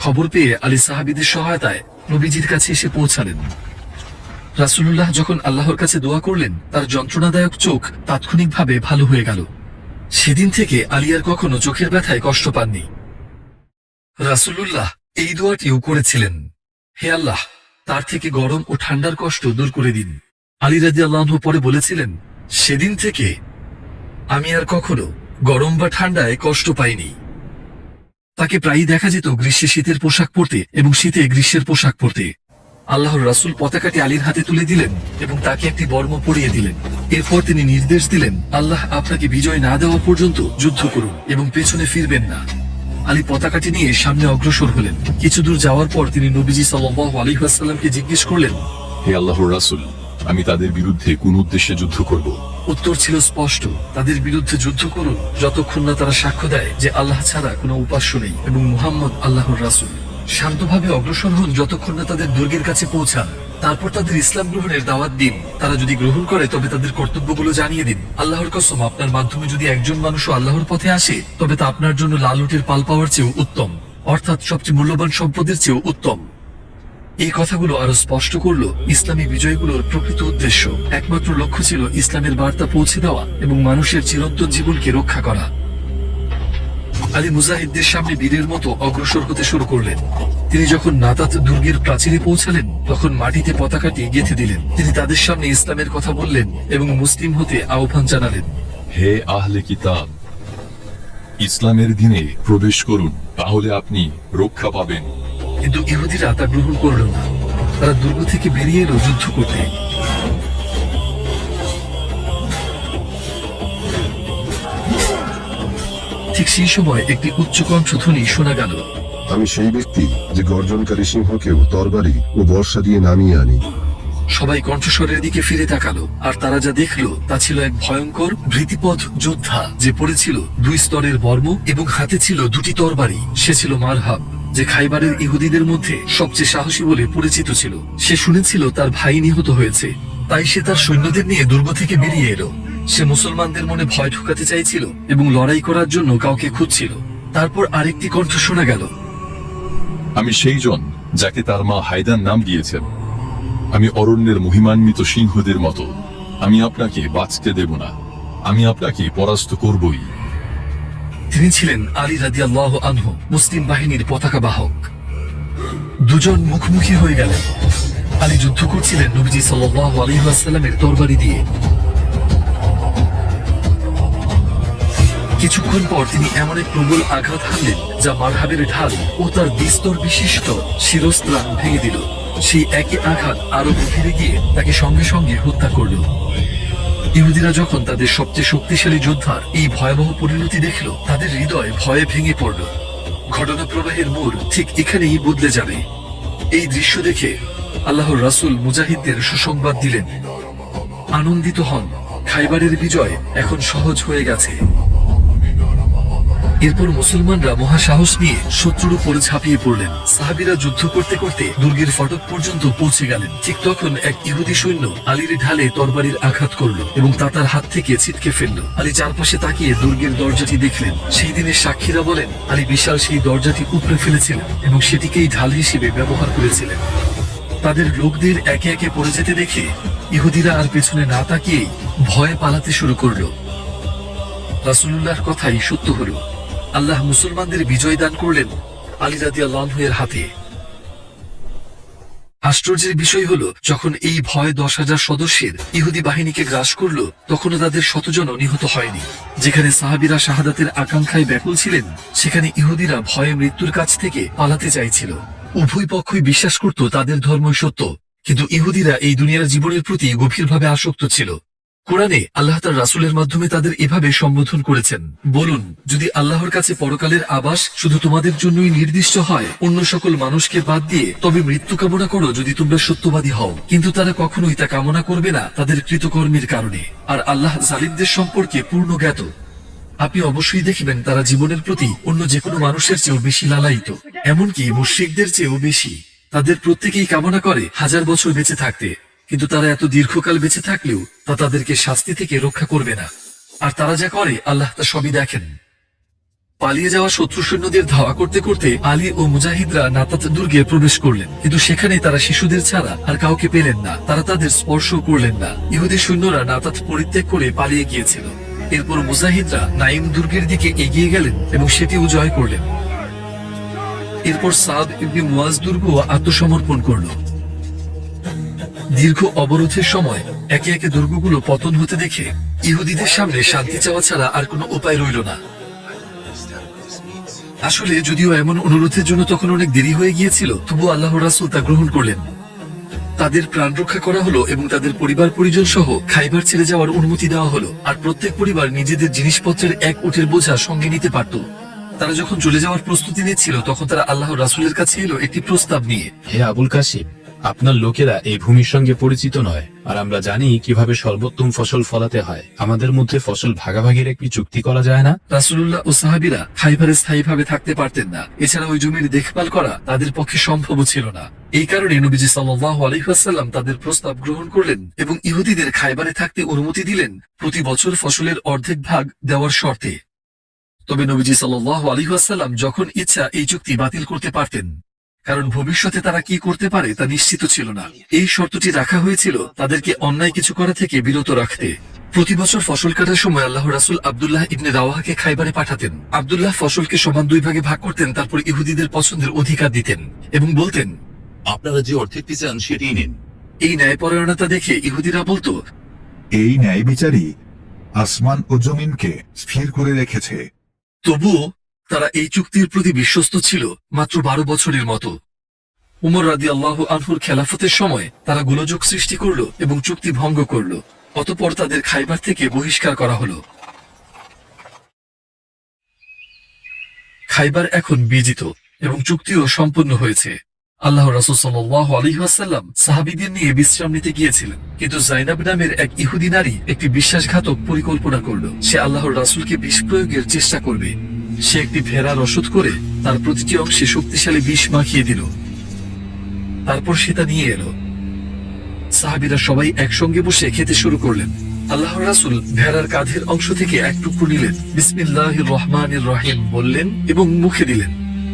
খবর পেয়ে আলী সাহাবীদের সহায়তায় নবীজির কাছে এসে পৌঁছালেন। রাসূলুল্লাহ যখন আল্লাহর কাছে দোয়া করলেন, তার যন্ত্রণাদায়ক চোখ তাৎক্ষণিকভাবে ভালো হয়ে গেল। সেদিন থেকে আলী আর কখনো চোখের ব্যথায় কষ্ট পাননি। রাসূলুল্লাহ এই দোয়াটিও করেছিলেন, হে আল্লাহ, তার থেকে গরম ও ঠান্ডার কষ্ট দূর করে দিন। আলী রাদিয়াল্লাহু আনহু পরে বলেছিলেন, সেদিন থেকে আমি আর কখনো গরম বা ঠান্ডায় কষ্ট পাইনি। তাকে প্রায়ই দেখা যেত গ্রীষ্মে শীতের পোশাক পরতে এবং শীতে গ্রীষ্মের পোশাক পরতে। আল্লাহর রাসূল পতাকাটি আলীর হাতে তুলে দিলেন এবং তাকে একটি বর্ম পরিয়ে দিলেন। এরপর তিনি নির্দেশ দিলেন, আল্লাহ আপনাকে বিজয় না দেওয়া পর্যন্ত যুদ্ধ করুন এবং পেছনে ফিরবেন না। আলী পতাকাটি নিয়ে সামনে অগ্রসর হলেন। কিছু দূর যাওয়ার পর তিনি নবীজি সাল্লাল্লাহু আলাইহি ওয়াসাল্লামকে জিজ্ঞেস করলেন, হে আল্লাহর রাসূল, আমি তাদের বিরুদ্ধে কোন উদ্দেশ্যে যুদ্ধ করব? উত্তর ছিল স্পষ্ট, তাদের বিরুদ্ধে যুদ্ধ করুন যতক্ষণ না তারা সাক্ষ্য দেয় যে আল্লাহ ছাড়া কোনো উপাস্য নেই এবং মুহাম্মদ আল্লাহর রাসূল। শান্তভাবে অগ্রসর হন যতক্ষণ না তাদের দুর্গের কাছে পৌঁছান। তারপর তাদের ইসলাম গ্রহণের দাওয়াত দিন। তারা যদি গ্রহণ করে তবে তাদের কর্তব্যগুলো জানিয়ে দিন। আল্লাহর কসম, আপনার মাধ্যমে যদি একজন মানুষও আল্লাহর পথে আসে তবে তা আপনার জন্য লাল উটের পাল পাওয়ার চেয়েও উত্তম, অর্থাৎ সবচেয়ে মূল্যবান সম্পদের চেয়েও উত্তম। এই কথাগুলো আরো স্পষ্ট করল ইসলামী বিজয়গুলোর প্রকৃত উদ্দেশ্য। একমাত্র লক্ষ্য ছিল ইসলামের বার্তা পৌঁছে দেওয়া এবং মানুষের চিরন্তন জীবনকে রক্ষা করা। আলী মুজাহিদদের সামনে বীরের মতো অগ্রসর হতে শুরু করলেন। তিনি যখন নাতাত দুর্গের প্রাচীরে পৌঁছালেন তখন মাটিতে পতাকাটি গেঁথে দিলেন। তিনি তাদের সামনে ইসলামের কথা বললেন এবং মুসলিম হতে আহ্বান জানালেন। হে আহলে কিতাব, ইসলামের দিনে প্রবেশ করুন, তাহলে আপনি রক্ষা পাবেন। কিন্তু ইহুদিরা তা গ্রহণ করল না। তারা দুর্গ থেকে বেরিয়ে এলো যুদ্ধ করতে। ঠিক সেই সময় একটি উচ্চকণ্ঠ ধ্বনি শোনা গেল, আমি সেই ব্যক্তি যে গর্জনকারী সিংহকেও তরবারি ও বর্ষা দিয়ে নামিয়ে আনি। সবাই কণ্ঠস্বরের দিকে ফিরে তাকালো, আর তারা যা দেখলো তা ছিল এক ভয়ঙ্কর ভীতিপথ যোদ্ধা, যে পড়েছিল 2 স্তরের বর্ম এবং হাতে ছিল 2টি তরবারি। সে ছিল মারহাব, যে খাইবারের ইহুদিদের মধ্যে সবচেয়ে সাহসী বলে পরিচিত ছিল। সে শুনেছিল তার ভাই নিহত হয়েছে, তাই সে তার সৈন্যদের নিয়ে দুর্গ থেকে বেরিয়ে এলো। সে মুসলমানদের মনে ভয় ঢুকাতে চাইছিল এবং লড়াই করার জন্য কাউকে খুঁজছিল। তারপর আরেকটি কণ্ঠ শোনা গেল, আমি সেই জন যাকে তার মা হায়দান নাম দিয়েছেন। আমি অরণ্যের মহিমান্বিত সিংহদের মতো। আমি আপনাকে বাঁচতে দেব না, আমি আপনাকে পরাস্ত করবই। তিনি ছিলেন আলী রাদিয়াল্লাহু আনহু, মুসলিম বাহিনীর পতাকা বাহক। দুজন মুখোমুখি হয়ে গেলেন। আলী যুদ্ধ করছিলেন নবীজি সাল্লাল্লাহু আলাইহি ওয়াসাল্লামের তরবারি দিয়ে। কিছুক্ষণ পর তিনি এমন এক প্রবল আঘাত হানলেন যা মারহাবের ঢাল ও তার বিস্তর বিশিষ্ট শিরস্ত্রাণ ভেঙে দিল। সেই একই আঘাত আরো গভীরে গিয়ে তাকে সঙ্গে সঙ্গে হত্যা করল। ইহুদিরা যখন তাদের সবচেয়ে শক্তিশালী যোদ্ধার এই ভয়াবহ পরিণতি দেখল, তাদের হৃদয় ভয়ে ভেঙে পড়ল। ঘটনা প্রবাহের মোড় ঠিক এখানেই বদলে যাবে। এই দৃশ্য দেখে আল্লাহর রাসূল মুজাহিদদের সুসংবাদ দিলেন, আনন্দিত হন, খাইবারের বিজয় এখন সহজ হয়ে গেছে। এরপর মুসলমানরা মহাসাহস নিয়ে শত্রুর উপর ঝাঁপিয়ে পড়লেন। সাহাবীরা যুদ্ধ করতে করতে দুর্গের ফটক পর্যন্ত পৌঁছে গেলেন। ঠিক তখন এক ইহুদি সৈন্য আলীর ঢালে তরবারির আঘাত করল এবং তা তার হাত থেকে ছিটকে ফেলল। আলী চারপাশে তাকিয়ে দুর্গের দরজাটি দেখলেন। সেই দিনের সাক্ষীরা বলেন, আলী বিশাল সেই দরজাটি উপড়ে ফেলেছিলেন এবং সেটিকেই ঢাল হিসেবে ব্যবহার করেছিলেন। তাদের লোকদের একে একে পড়ে যেতে দেখে ইহুদিরা আর পেছনে না তাকিয়েই ভয়ে পালাতে শুরু করল। রাসূলুল্লাহর কথাই সত্য হল। আল্লাহ মুসলমানদের বিজয় দান করলেন আলী রাদিয়াল্লাহু আনহু এর হাতে। আশ্চর্যের বিষয় হলো, যখন এই ভয় 10,000 সদস্যের ইহুদি বাহিনীকে গ্রাস করল, তখনও তাদের শতজন নিহত হয়নি। যেখানে সাহাবীরা শাহাদাতের আকাঙ্ক্ষায় ব্যাকুল ছিলেন, সেখানে ইহুদিরা ভয়ে মৃত্যুর কাছ থেকে পালাতে চাইছিল। উভয় পক্ষই বিশ্বাস করত তাদের ধর্মই সত্য, কিন্তু ইহুদিরা এই দুনিয়ার জীবনের প্রতি গভীরভাবে আসক্ত ছিল। কোরআনে আল্লাহ তার রাসূলের মাধ্যমে তাদের এভাবে সম্বোধন করেছেন, বলুন, যদি আল্লাহর কাছে পরকালের আবাস শুধু তোমাদের জন্যই নির্দিষ্ট হয়, অন্য সকল মানুষকে বাদ দিয়ে, তবে মৃত্যু কামনা করো যদি তোমরা সত্যবাদী হও। কিন্তু তারা কখনোই তা কামনা করবে না তাদের কৃতকর্মের কারণে। আর আল্লাহ জালিমদের সম্পর্কে পূর্ণ জ্ঞাত। আপনি অবশ্যই দেখবেন তারা জীবনের প্রতি অন্য যে কোনো মানুষের চেয়েও বেশি লালায়িত, এমনকি মুশরিকদের চেয়েও বেশি। তাদের প্রত্যেকেই কামনা করে 1000 বছর বেঁচে থাকতে, কিন্তু তারা এত দীর্ঘকাল বেঁচে থাকলেও তা তাদেরকে শাস্তি থেকে রক্ষা করবে না। আর তারা যা করে আল্লাহ তা সবই দেখেন। পালিয়ে যাওয়া শত্রু সৈন্যদের ধাওয়া করতে করতে আলী ও মুজাহিদরা নাতাত দুর্গে প্রবেশ করলেন, কিন্তু সেখানে তারা শিশুদের ছাড়া আর কাউকে পেলেন না। তারা তাদের স্পর্শ করলেন না। ইহুদি সৈন্যরা নাতাত পরিত্যাগ করে পালিয়ে গিয়েছিল। এরপর মুজাহিদরা নাইম দুর্গের দিকে এগিয়ে গেলেন এবং সেটিও জয় করলেন। এরপর সাদ ইবনে মুয়াজ দুর্গ আত্মসমর্পণ করল। দীর্ঘ অবরোধের সময় একে একে দুর্গগুলো পতন হতে দেখে ইহুদিদের সামনে শান্তি চাওয়া ছাড়া আর কোনো উপায় রইল না। আসলে যদিও এমন অনুরোধের জন্য তখন অনেক দেরি হয়ে গিয়েছিল, তবু আল্লাহর রাসূল তা গ্রহণ করলেন। তাদের প্রাণ রক্ষা করা হলো এবং তাদের পরিবার পরিজন সহ খাইবার ছেড়ে যাওয়ার অনুমতি দেওয়া হলো। আর প্রত্যেক পরিবার নিজেদের জিনিসপত্রের এক উটের বোঝা সঙ্গে নিতে পারত। তারা যখন চলে যাওয়ার প্রস্তুতি নিচ্ছিল, তখন তারা আল্লাহর রাসূলের কাছে এলো একটি প্রস্তাব নিয়ে। হে আবুল কাসিম, আপনার লোকেরা এই ভূমির সঙ্গে পরিচিত নয়, আর আমরা জানি কিভাবে সর্বোত্তম ফসল ফলাতে হয়। আমাদের মধ্যে ফসল ভাগাভাগির একটি চুক্তি করা যায় না? রাসূলুল্লাহ ও সাহাবীরা খাইবারে স্থায়ীভাবে থাকতে পারতেন না। এছাড়া ওই জমির দেখভাল করা তাদের পক্ষে সম্ভব ছিল না। এই কারণে নবীজি সাল্লাল্লাহু আলাইহি ওয়াসাল্লাম তাদের প্রস্তাব গ্রহণ করলেন এবং ইহুদিদের খাইবারে থাকতে অনুমতি দিলেন, প্রতি বছর ফসলের অর্ধেক ভাগ দেওয়ার শর্তে। তবে নবীজি সাল্লাল্লাহু আলাইহি ওয়াসাল্লাম যখন ইচ্ছা এই চুক্তি বাতিল করতে পারতেন, কারণ ভবিষ্যতে তারা কি করতে পারে তা নিশ্চিত ছিল না। এই শর্তটি রাখা হয়েছিল তাদেরকে অন্যায় কিছু করা থেকে বিরত রাখতে। প্রতি বছর ফসল কাটার সময় আল্লাহর রাসূল আব্দুল্লাহ ইবনে রাওয়াহাকে খাইবারে পাঠাতেন। আব্দুল্লাহ ফসলকে সমান 2 ভাগে ভাগ করতেন, তারপর ইহুদিদের পছন্দের অধিকার দিতেন এবং বলতেন, আপনারা যে অর্ধেকটি চান সেটিই নিন। এই ন্যায়পরায়ণতা দেখে ইহুদিরা বলতো, এই ন্যায় বিচারই আসমান ও জমিনকে স্থির করে রেখেছে। তবুও তারা এই চুক্তির প্রতি বিশ্বস্ত ছিল মাত্র 12 বছরের মতো। উমর রাদিয়াল্লাহু আনহুর খেলাফতের সময় তারা গোলযোগ সৃষ্টি করল এবং চুক্তি ভঙ্গ করল। অতঃপর তাদের খাইবার থেকে বহিষ্কার করা হলো। খাইবার এখন বিজিত এবং চুক্তিও সম্পন্ন হয়েছে। আল্লাহর রাসূল সাল্লাল্লাহু আলাইহি ওয়াসাল্লাম সাহাবীদের নিয়ে বিশ্রাম নিতে গিয়েছিলেন, কিন্তু যায়নাব নামের এক ইহুদি নারী একটি বিশ্বাসঘাতক পরিকল্পনা করল। সে আল্লাহর রাসূলকে বিষ প্রয়োগের চেষ্টা করবে। সে একটি ভেড়া রসদ করে তার প্রতিটি অংশে শক্তিশালী বিষ মাখিয়ে দিল। তারপর সে তা নিয়ে এলো। সাহাবীরা সবাই একসঙ্গে বসে খেতে শুরু করলেন। আল্লাহর রাসূল ভেড়ার কাঁধের অংশ থেকে এক টুকরো নিলেন, বিসমিল্লাহির রহমানির রহিম বললেন এবং মুখে দিলেন।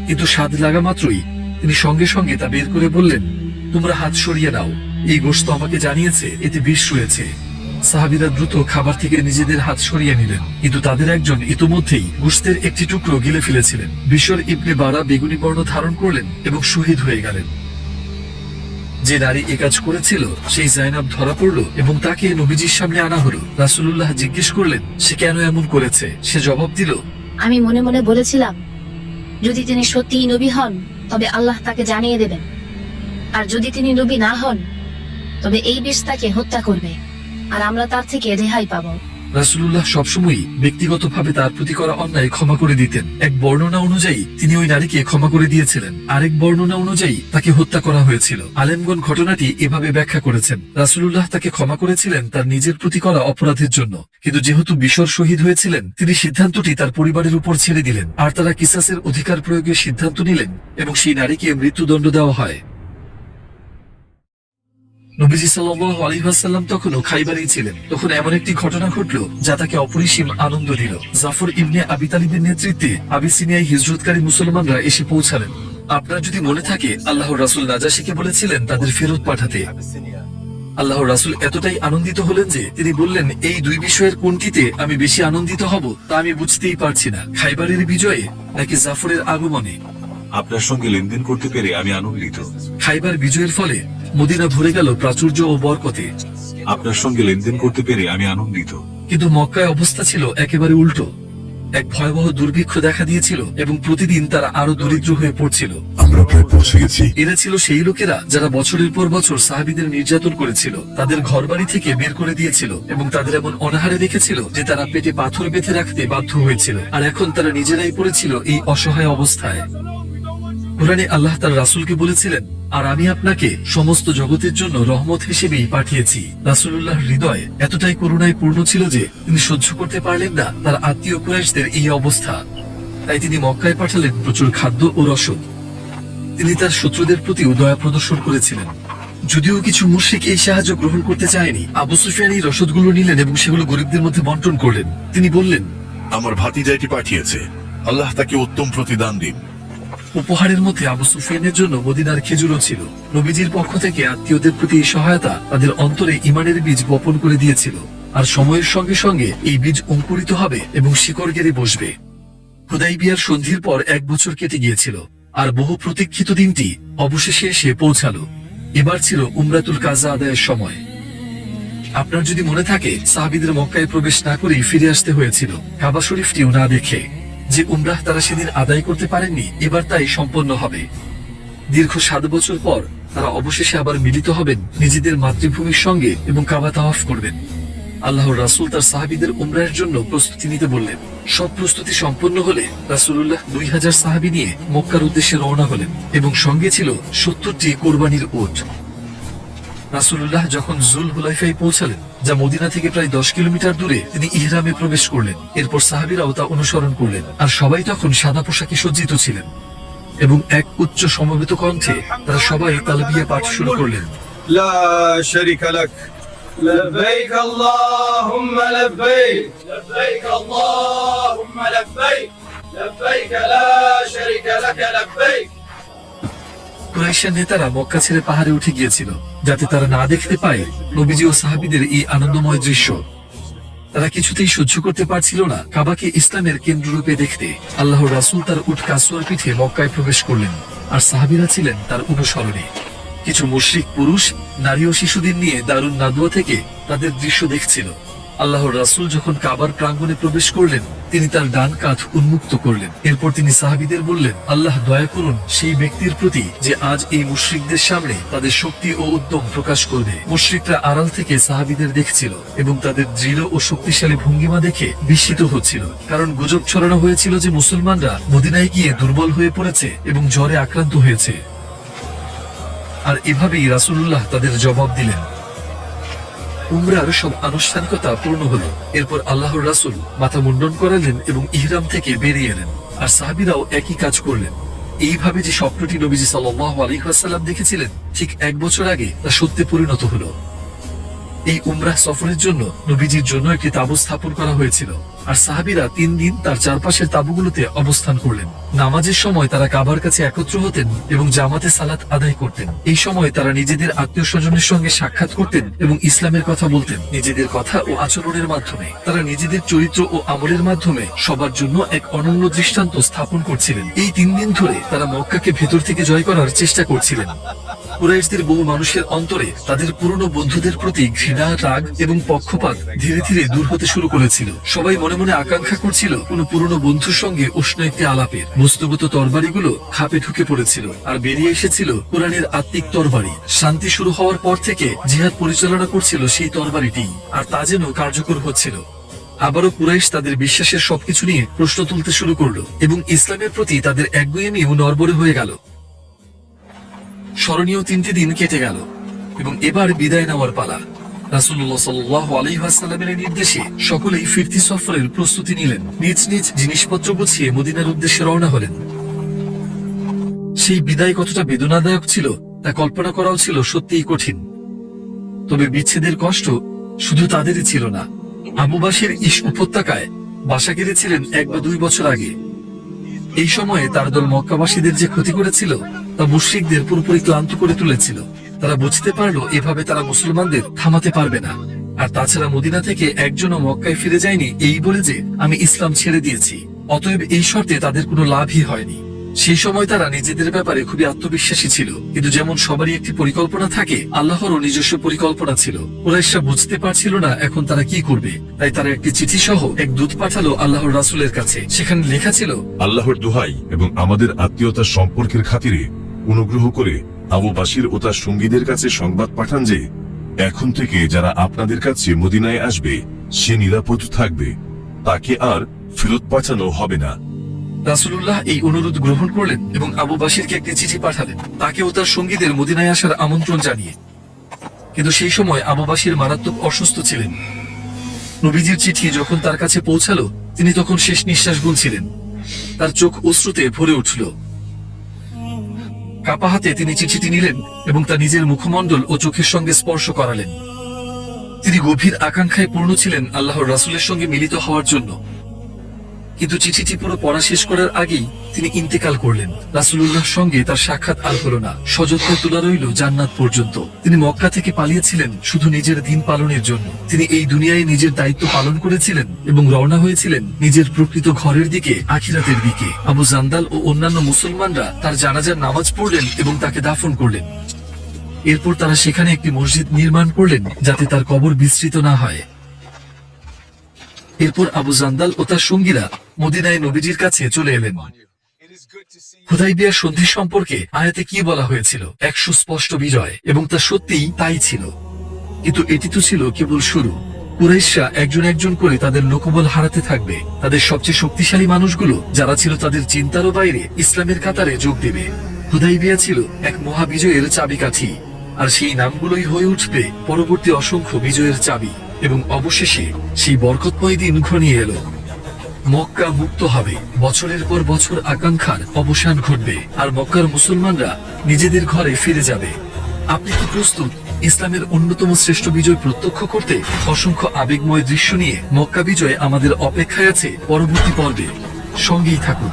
কিন্তু স্বাদ লাগা মাত্রই তিনি সঙ্গে সঙ্গে তা বের করে বললেন, তোমরা হাত সরিয়ে নাও, এই গোশত আমাকে জানিয়েছে এতে বিষ রয়েছে। সাহাবীরা দ্রুত খাবার থেকে নিজেদের হাত সরিয়ে নিলেন, কিন্তু তাদের একজন ইতোমধ্যেই গোশতের একটি টুকরো গিলে ফেলেছিলেন। বিশর ইবনে বারা বেগুনি বর্ণ ধারণ করলেন এবং শহীদ হয়ে গেলেন। যে নারী এ কাজ করেছিল সেই জাইনাব ধরা পড়ল এবং তাকে নবীজির সামনে আনা হলো। রাসূলুল্লাহ জিজ্ঞেস করলেন সে কেন এমন করেছে। সে জবাব দিল, আমি মনে মনে বলেছিলাম যদি তিনি সত্যিই নবী হন তবে আল্লাহ তাকে জানিয়ে দেবেন, আর যদি তিনি নবী না হন তবে এই বিষ তাকে হত্যা করবে আর আমরা তার থেকে রেহাই পাবো। রাসূলুল্লাহ সবসময় ব্যক্তিগতভাবে তার প্রতি করা অন্যায় ক্ষমা করে দিতেন। এক বর্ণনা অনুযায়ী তিনি ওই নারীকে ক্ষমা করে দিয়েছিলেন, আরেক বর্ণনা অনুযায়ী তাকে হত্যা করা হয়েছিল। আলেমগণ ঘটনাটি এভাবে ব্যাখ্যা করেছেন, রাসূলুল্লাহ তাকে ক্ষমা করেছিলেন তার নিজের প্রতি করা অপরাধের জন্য, কিন্তু যেহেতু বিশর শহীদ হয়েছিলেন তিনি সিদ্ধান্তটি তার পরিবারের উপর ছেড়ে দিলেন, আর তারা কিসাসের অধিকার প্রয়োগের সিদ্ধান্ত নিলেন এবং সেই নারীকে মৃত্যুদণ্ড দেওয়া হয়। নবীজি সাল্লাল্লাহু আলাইহি ওয়াসাল্লাম তখনও খাইবারেই ছিলেন। তখন এমন একটি ঘটনা ঘটল যা তাকে অপরিসীম আনন্দ দিল। জাফর ইবনে আবি তালিবের নেতৃত্বে আবিসিনিয়ায় হিজরতকারী মুসলমানরা এসে পৌঁছালেন। আপনার যদি মনে থাকে আল্লাহর রাসূল নাজাশিকে বলেছিলেন তাদের ফেরত পাঠাতে। আল্লাহর রাসূল এতটাই আনন্দিত হলেন যে তিনি বললেন, এই দুই বিষয়ের কোনটিতে আমি বেশি আনন্দিত হব তা আমি বুঝতেই পারছি না, খাইবারের বিজয়ে নাকি জাফরের আগমনে। আপনার সঙ্গে লেনদেন করতে পেরে আমি আনন্দিত। খাইবার বিজয়ের ফলে মদিনা ভরে গেল প্রাচুর্য ও বরকতে। আপনার সঙ্গে লেনদেন করতে পেরে আমি আনন্দিত। কিন্তু মক্কায় অবস্থা ছিল একেবারে উল্টো। এক ভয়াবহ দুর্ভিক্ষ দেখা দিয়েছিল এবং প্রতিদিন তারা আরো দরিদ্র হয়ে পড়ছিল। আমরা প্রায় পৌঁছে গেছি। এরা ছিল সেই লোকেরা যারা বছরের পর বছর সাহাবীদের নির্যাতন করেছিল, তাদের ঘরবাড়ি থেকে বের করে দিয়েছিল এবং তাদের এমন অনাহারে রেখেছিল যে তারা পেটে পাথর বেঁধে রাখতে বাধ্য হয়েছিল। আর এখন তারা নিজেরাই পড়েছিল এই অসহায় অবস্থায়। কুরআনে আল্লাহ তার রাসূলকে বলেছিলেন, আর আমি আপনাকে সমস্ত জগতের জন্য রহমত হিসেবেই পাঠিয়েছি। রাসূলুল্লাহর হৃদয় এতটাই করুণায় পূর্ণ ছিল যে তিনি সহ্য করতে পারলেন না তার আত্মীয় কুরাইশদের এই অবস্থা। তাই তিনি মক্কায় পাঠালেন প্রচুর খাদ্য ও রসদ। তিনি তার শত্রুদের প্রতিও দয়া প্রদর্শন করেছিলেন। যদিও কিছু মুশরিক এই সাহায্য গ্রহণ করতে চায়নি, আবু সুফিয়ান এই রসদগুলো নিলেন এবং সেগুলো গরিবদের মধ্যে বন্টন করলেন। তিনি বললেন, আমার ভাতিজা এটি পাঠিয়েছে, আল্লাহ তাকে উত্তম প্রতিদান দিন। উপহারের মধ্যে আবু সুফিয়ানের জন্য মদিনার খেজুরও ছিল। নবীজির পক্ষ থেকে আত্মীয়দের প্রতি এই সহায়তা তাদের অন্তরে ঈমানের বীজ বপন করে দিয়েছিল, আর সময়ের সঙ্গে সঙ্গে এই বীজ অঙ্কুরিত হবে এবং শিকড় গেড়ে বসবে। হুদাইবিয়ার সন্ধির পর 1 বছর কেটে গিয়েছিল, আর বহু প্রতীক্ষিত দিনটি অবশেষে এসে পৌঁছালো। এবার ছিল উমরাতুল কাজা আদায়ের সময়। আপনার যদি মনে থাকে সাহাবীদের মক্কায় প্রবেশ না করেই ফিরে আসতে হয়েছিল, কাবা শরীফটিও না দেখে। যে উমরাহ তারা সেদিন আদায় করতে পারেননি, এবার তাই সম্পন্ন হবে। দীর্ঘ 7 বছর পর তারা অবশেষে আবার মিলিত হবেন নিজেদের মাতৃভূমির সঙ্গে এবং কাবা তাওয়াফ করবেন। আল্লাহর রাসূল তার সাহাবীদের উমরাহের জন্য প্রস্তুতি নিতে বললেন। সব প্রস্তুতি সম্পন্ন হলে রাসূলুল্লাহ 2000 সাহাবী নিয়ে মক্কার উদ্দেশ্যে রওনা হলেন এবং সঙ্গে ছিল 70টি কোরবানির উট। রাসূলুল্লাহ যখন জুল হুলাইফায় পৌঁছালেন, যা মদিনা থেকে প্রায় 10 কিলোমিটার দূরে, তিনি ইহরামে প্রবেশ করলেন। এরপর সাহাবীরাও তা অনুসরণ করলেন, আর সবাই তখন সাদা পোশাকে সজ্জিত ছিলেন এবং এক উচ্চ সমবেত কণ্ঠে তারা সবাই তালবিয়া পাঠ শুরু করলেন। লা শারীকা লাক লাব্বাইক আল্লাহুম্মা লাব্বাইক লাব্বাইক আল্লাহুম্মা লাব্বাইক লাব্বাইক লা শারীকা লাক লাব্বাইক। কুরাইশের নেতারা মক্কা ছেড়ে পাহাড়ে উঠে গিয়েছিল যাতে তারা না দেখতে পায় নবীজি ও সাহাবীদের এই আনন্দময় দৃশ্য। তারা কিছুতেই সহ্য করতে পারছিল না কাবাকে ইসলামের কেন্দ্ররূপে দেখতে। আল্লাহর রাসূল তার উট কাসওয়ার পিঠে মক্কায় প্রবেশ করলেন, আর সাহাবীরা ছিলেন তার অনুসরণে। কিছু মুশরিক পুরুষ, নারী ও শিশুদের নিয়ে দারুন নাদওয়া থেকে তাদের দৃশ্য দেখছিল। আল্লাহর রাসূল যখন কাবার প্রাঙ্গণে প্রবেশ করলেন, তিনি তার ডান কাঁধ উন্মুক্ত করলেন। এরপর তিনি সাহাবীদের বললেন, আল্লাহ দয়া করুন সেই ব্যক্তির প্রতি যে আজ এই মুশরিকদের সামনে তাদের শক্তি ও উদ্যম প্রকাশ করবে। মুশরিকরা আড়াল থেকে সাহাবীদের দেখছিল এবং তাদের দৃঢ় ও শক্তিশালী ভঙ্গিমা দেখে বিস্মিত হচ্ছিল, কারণ গুজব ছড়ানো হয়েছিল যে মুসলমানরা মদিনায় গিয়ে দুর্বল হয়ে পড়েছে এবং জ্বরে আক্রান্ত হয়েছে। আর এভাবেই রাসূলুল্লাহ তাদের জবাব দিলেন। উমরার সব আনুষ্ঠানিকতা পূর্ণ হলো। এরপর আল্লাহর রাসূল মাথা মুন্ডন করালেন এবং ইহরাম থেকে বেরিয়ে এলেন, আর সাহাবীরাও একই কাজ করলেন। এইভাবে যে স্বপ্নটি নবীজি সাল্লাল্লাহু আলাইহি ওয়াসাল্লাম দেখেছিলেন ঠিক 1 বছর আগে, তা সত্যে পরিণত হলো। এই উমরাহ সফরের জন্য নবীজির জন্য একটি তাঁবু স্থাপন করা হয়েছিল, আর সাহাবীরা 3 দিন তার চারপাশের তাঁবুগুলোতে অবস্থান করলেন। নামাজের সময় তারা কাবার কাছে একত্র হতেন এবং জামাতে সালাত আদায় করতেন। এই সময় তারা নিজেদের আত্মীয় স্বজনের সঙ্গে সাক্ষাৎ করতেন এবং ইসলামের কথা বলতেন। নিজেদের কথা ও আচরণের মাধ্যমে তারা নিজেদের চরিত্র ও আমলের মাধ্যমে সবার জন্য এক অনন্য দৃষ্টান্ত স্থাপন করছিলেন। এই 3 দিন ধরে তারা মক্কাকে ভেতর থেকে জয় করার চেষ্টা করছিলেন। কুরাইশদের বহু মানুষের অন্তরে তাদের পুরনো বন্ধুদের প্রতি ঘৃণা, রাগ এবং পক্ষপাত ধীরে ধীরে দূর হতে শুরু করেছিল। সবাই মনে মনে আকাঙ্ক্ষা করছিল কোন পুরনো বন্ধুর সঙ্গে উষ্ণ একটি আলাপের। বস্তুগত তরবারিগুলো খাপে ঢুকে পড়েছিল, আর বেরিয়ে এসেছিল কোরআনের আত্মিক তরবারি। শান্তি শুরু হওয়ার পর থেকে জিহাদ পরিচালনা করছিল সেই তরবারিটি, আর তা যেন কার্যকর হচ্ছিল। আবারও কুরাইশ তাদের বিশ্বাসের সবকিছু নিয়ে প্রশ্ন তুলতে শুরু করলো এবং ইসলামের প্রতি তাদের একগুঁয়েমিও নড়বড়ে হয়ে গেল। স্মরণীয় 3টি দিন কেটে গেল এবং এবার বিদায় নেওয়ার পালা। রাসূলুল্লাহ সাল্লাল্লাহু আলাইহি ওয়াসাল্লামের নির্দেশে সকলেই ফিরতি সফরের প্রস্তুতি নিলেন। নিজ নিজ জিনিসপত্র গুছিয়ে মদিনার উদ্দেশ্যে রওনা হলেন। সেই বিদায় কতটা বেদনাদায়ক ছিল তা কল্পনা করাও ছিল সত্যিই কঠিন। তবে বিচ্ছেদের কষ্ট শুধু তাদেরই ছিল না। আবু বাসির ইশ উপত্যকায় বাসা গেড়েছিলেন 1 বা 2 বছর আগে। এই সময়ে তার দল মক্কাবাসীদের যে ক্ষতি করেছিল তা মুশরিকদের পুরোপুরি ক্লান্ত করে তুলেছিল। তারা বুঝতে পারলো এভাবে তারা মুসলমানদের থামাতে পারবে না। আর তাছাড়া মদিনা থেকে একজনও মক্কায় ফিরে যায়নি এই বলে যে আমি ইসলাম ছেড়ে দিয়েছি। অতএব এই শর্তে তাদের কোনো লাভই হয়নি। সেই সময় তারা নিজেদের ব্যাপারে খুবই আত্মবিশ্বাসী ছিল, কিন্তু যেমন সবারই একটি পরিকল্পনা থাকে, আল্লাহরও নিজস্ব পরিকল্পনা ছিল। কুরাইশরা বুঝতে পারছিল না এখন তারা কি করবে। তাই তারা একটি চিঠি সহ এক দূত পাঠালো আল্লাহর রাসূলের কাছে। সেখানে লেখা ছিল, আল্লাহর দোহাই এবং আমাদের আত্মীয়তার সম্পর্কের খাতিরে অনুগ্রহ করে আবু বাসির ও তার সঙ্গীদের কাছে সংবাদ পাঠান যে এখন থেকে যারা আপনাদের কাছে মদিনায় আসবে সে নিরাপদ থাকবে, তাকে আর ফেরত পাঠানো হবে না। রাসূলুল্লাহ এই অনুরোধ গ্রহণ করলেন এবং আবু বাসিরকে একটি চিঠি পাঠালেন, তাকে ও তার সঙ্গীদের মদিনায় আসার আমন্ত্রণ জানিয়ে। কিন্তু সেই সময় আবু বাসির মারাত্মক অসুস্থ ছিলেন। নবীজির চিঠি যখন তার কাছে পৌঁছালো, তিনি তখন শেষ নিঃশ্বাস গুনছিলেন। তার চোখ অশ্রুতে ভরে উঠল। কাপা হাতে তিনি চিঠিটি নিলেন এবং তা নিজের মুখমণ্ডল ও চোখের সঙ্গে স্পর্শ করালেন। তিনি গভীর আকাঙ্ক্ষায় পূর্ণ ছিলেন আল্লাহর রাসূলের সঙ্গে মিলিত হওয়ার জন্য। কিন্তু চিঠিটি পুরো পড়া শেষ করার আগেই তিনি ইন্তেকাল করলেন। রাসূলুল্লাহর সঙ্গে তার সাক্ষাৎ আর হলো না। সযত্নে তোলা রইল জান্নাত পর্যন্ত। তিনি মক্কা থেকে পালিয়েছিলেন শুধু নিজের দিন পালনের জন্য। তিনি এই দুনিয়ায় নিজের দায়িত্ব পালন করেছিলেন এবং রওনা হয়েছিলেন নিজের প্রকৃত ঘরের দিকে, আখিরাতের দিকে। আবু জান্দাল ও অন্যান্য মুসলমানরা তার জানাজার নামাজ পড়লেন এবং তাকে দাফন করলেন। এরপর তারা সেখানে একটি মসজিদ নির্মাণ করলেন যাতে তার কবর বিস্তৃত না হয়। এরপর আবু জান্দাল ও তার সঙ্গীরা মদিনায় নবীজির কাছে চলে এলেন। হুদাইবিয়ার সন্ধি সম্পর্কে আয়াতে কি বলা হয়েছিল? এক সুস্পষ্ট বিজয়, এবং তা সত্যিই তাই ছিল। কিন্তু এটি তো ছিল কেবল শুরু। কুরাইশরা একজন একজন করে তাদের লোকবল হারাতে থাকবে। তাদের সবচেয়ে শক্তিশালী মানুষগুলো, যারা ছিল তাদের চিন্তারও বাইরে, ইসলামের কাতারে যোগ দেবে। হুদাইবিয়া ছিল এক মহাবিজয়ের চাবিকাঠি, আর সেই নামগুলোই হয়ে উঠবে পরবর্তী অসংখ্য বিজয়ের চাবি। এবং অবশেষে সেই বরকতময় দিন ঘনিয়ে এলো। মক্কা মুক্ত হবে, বছরের পর বছর আকাঙ্ক্ষার অবসান ঘটবে, আর মক্কার মুসলমানরা নিজেদের ঘরে ফিরে যাবে। আপনি কি প্রস্তুত ইসলামের অন্যতম শ্রেষ্ঠ বিজয় প্রত্যক্ষ করতে? অসংখ্য আবেগময় দৃশ্য নিয়ে মক্কা বিজয় আমাদের অপেক্ষায় আছে পরবর্তী পর্বে। সঙ্গেই থাকুন।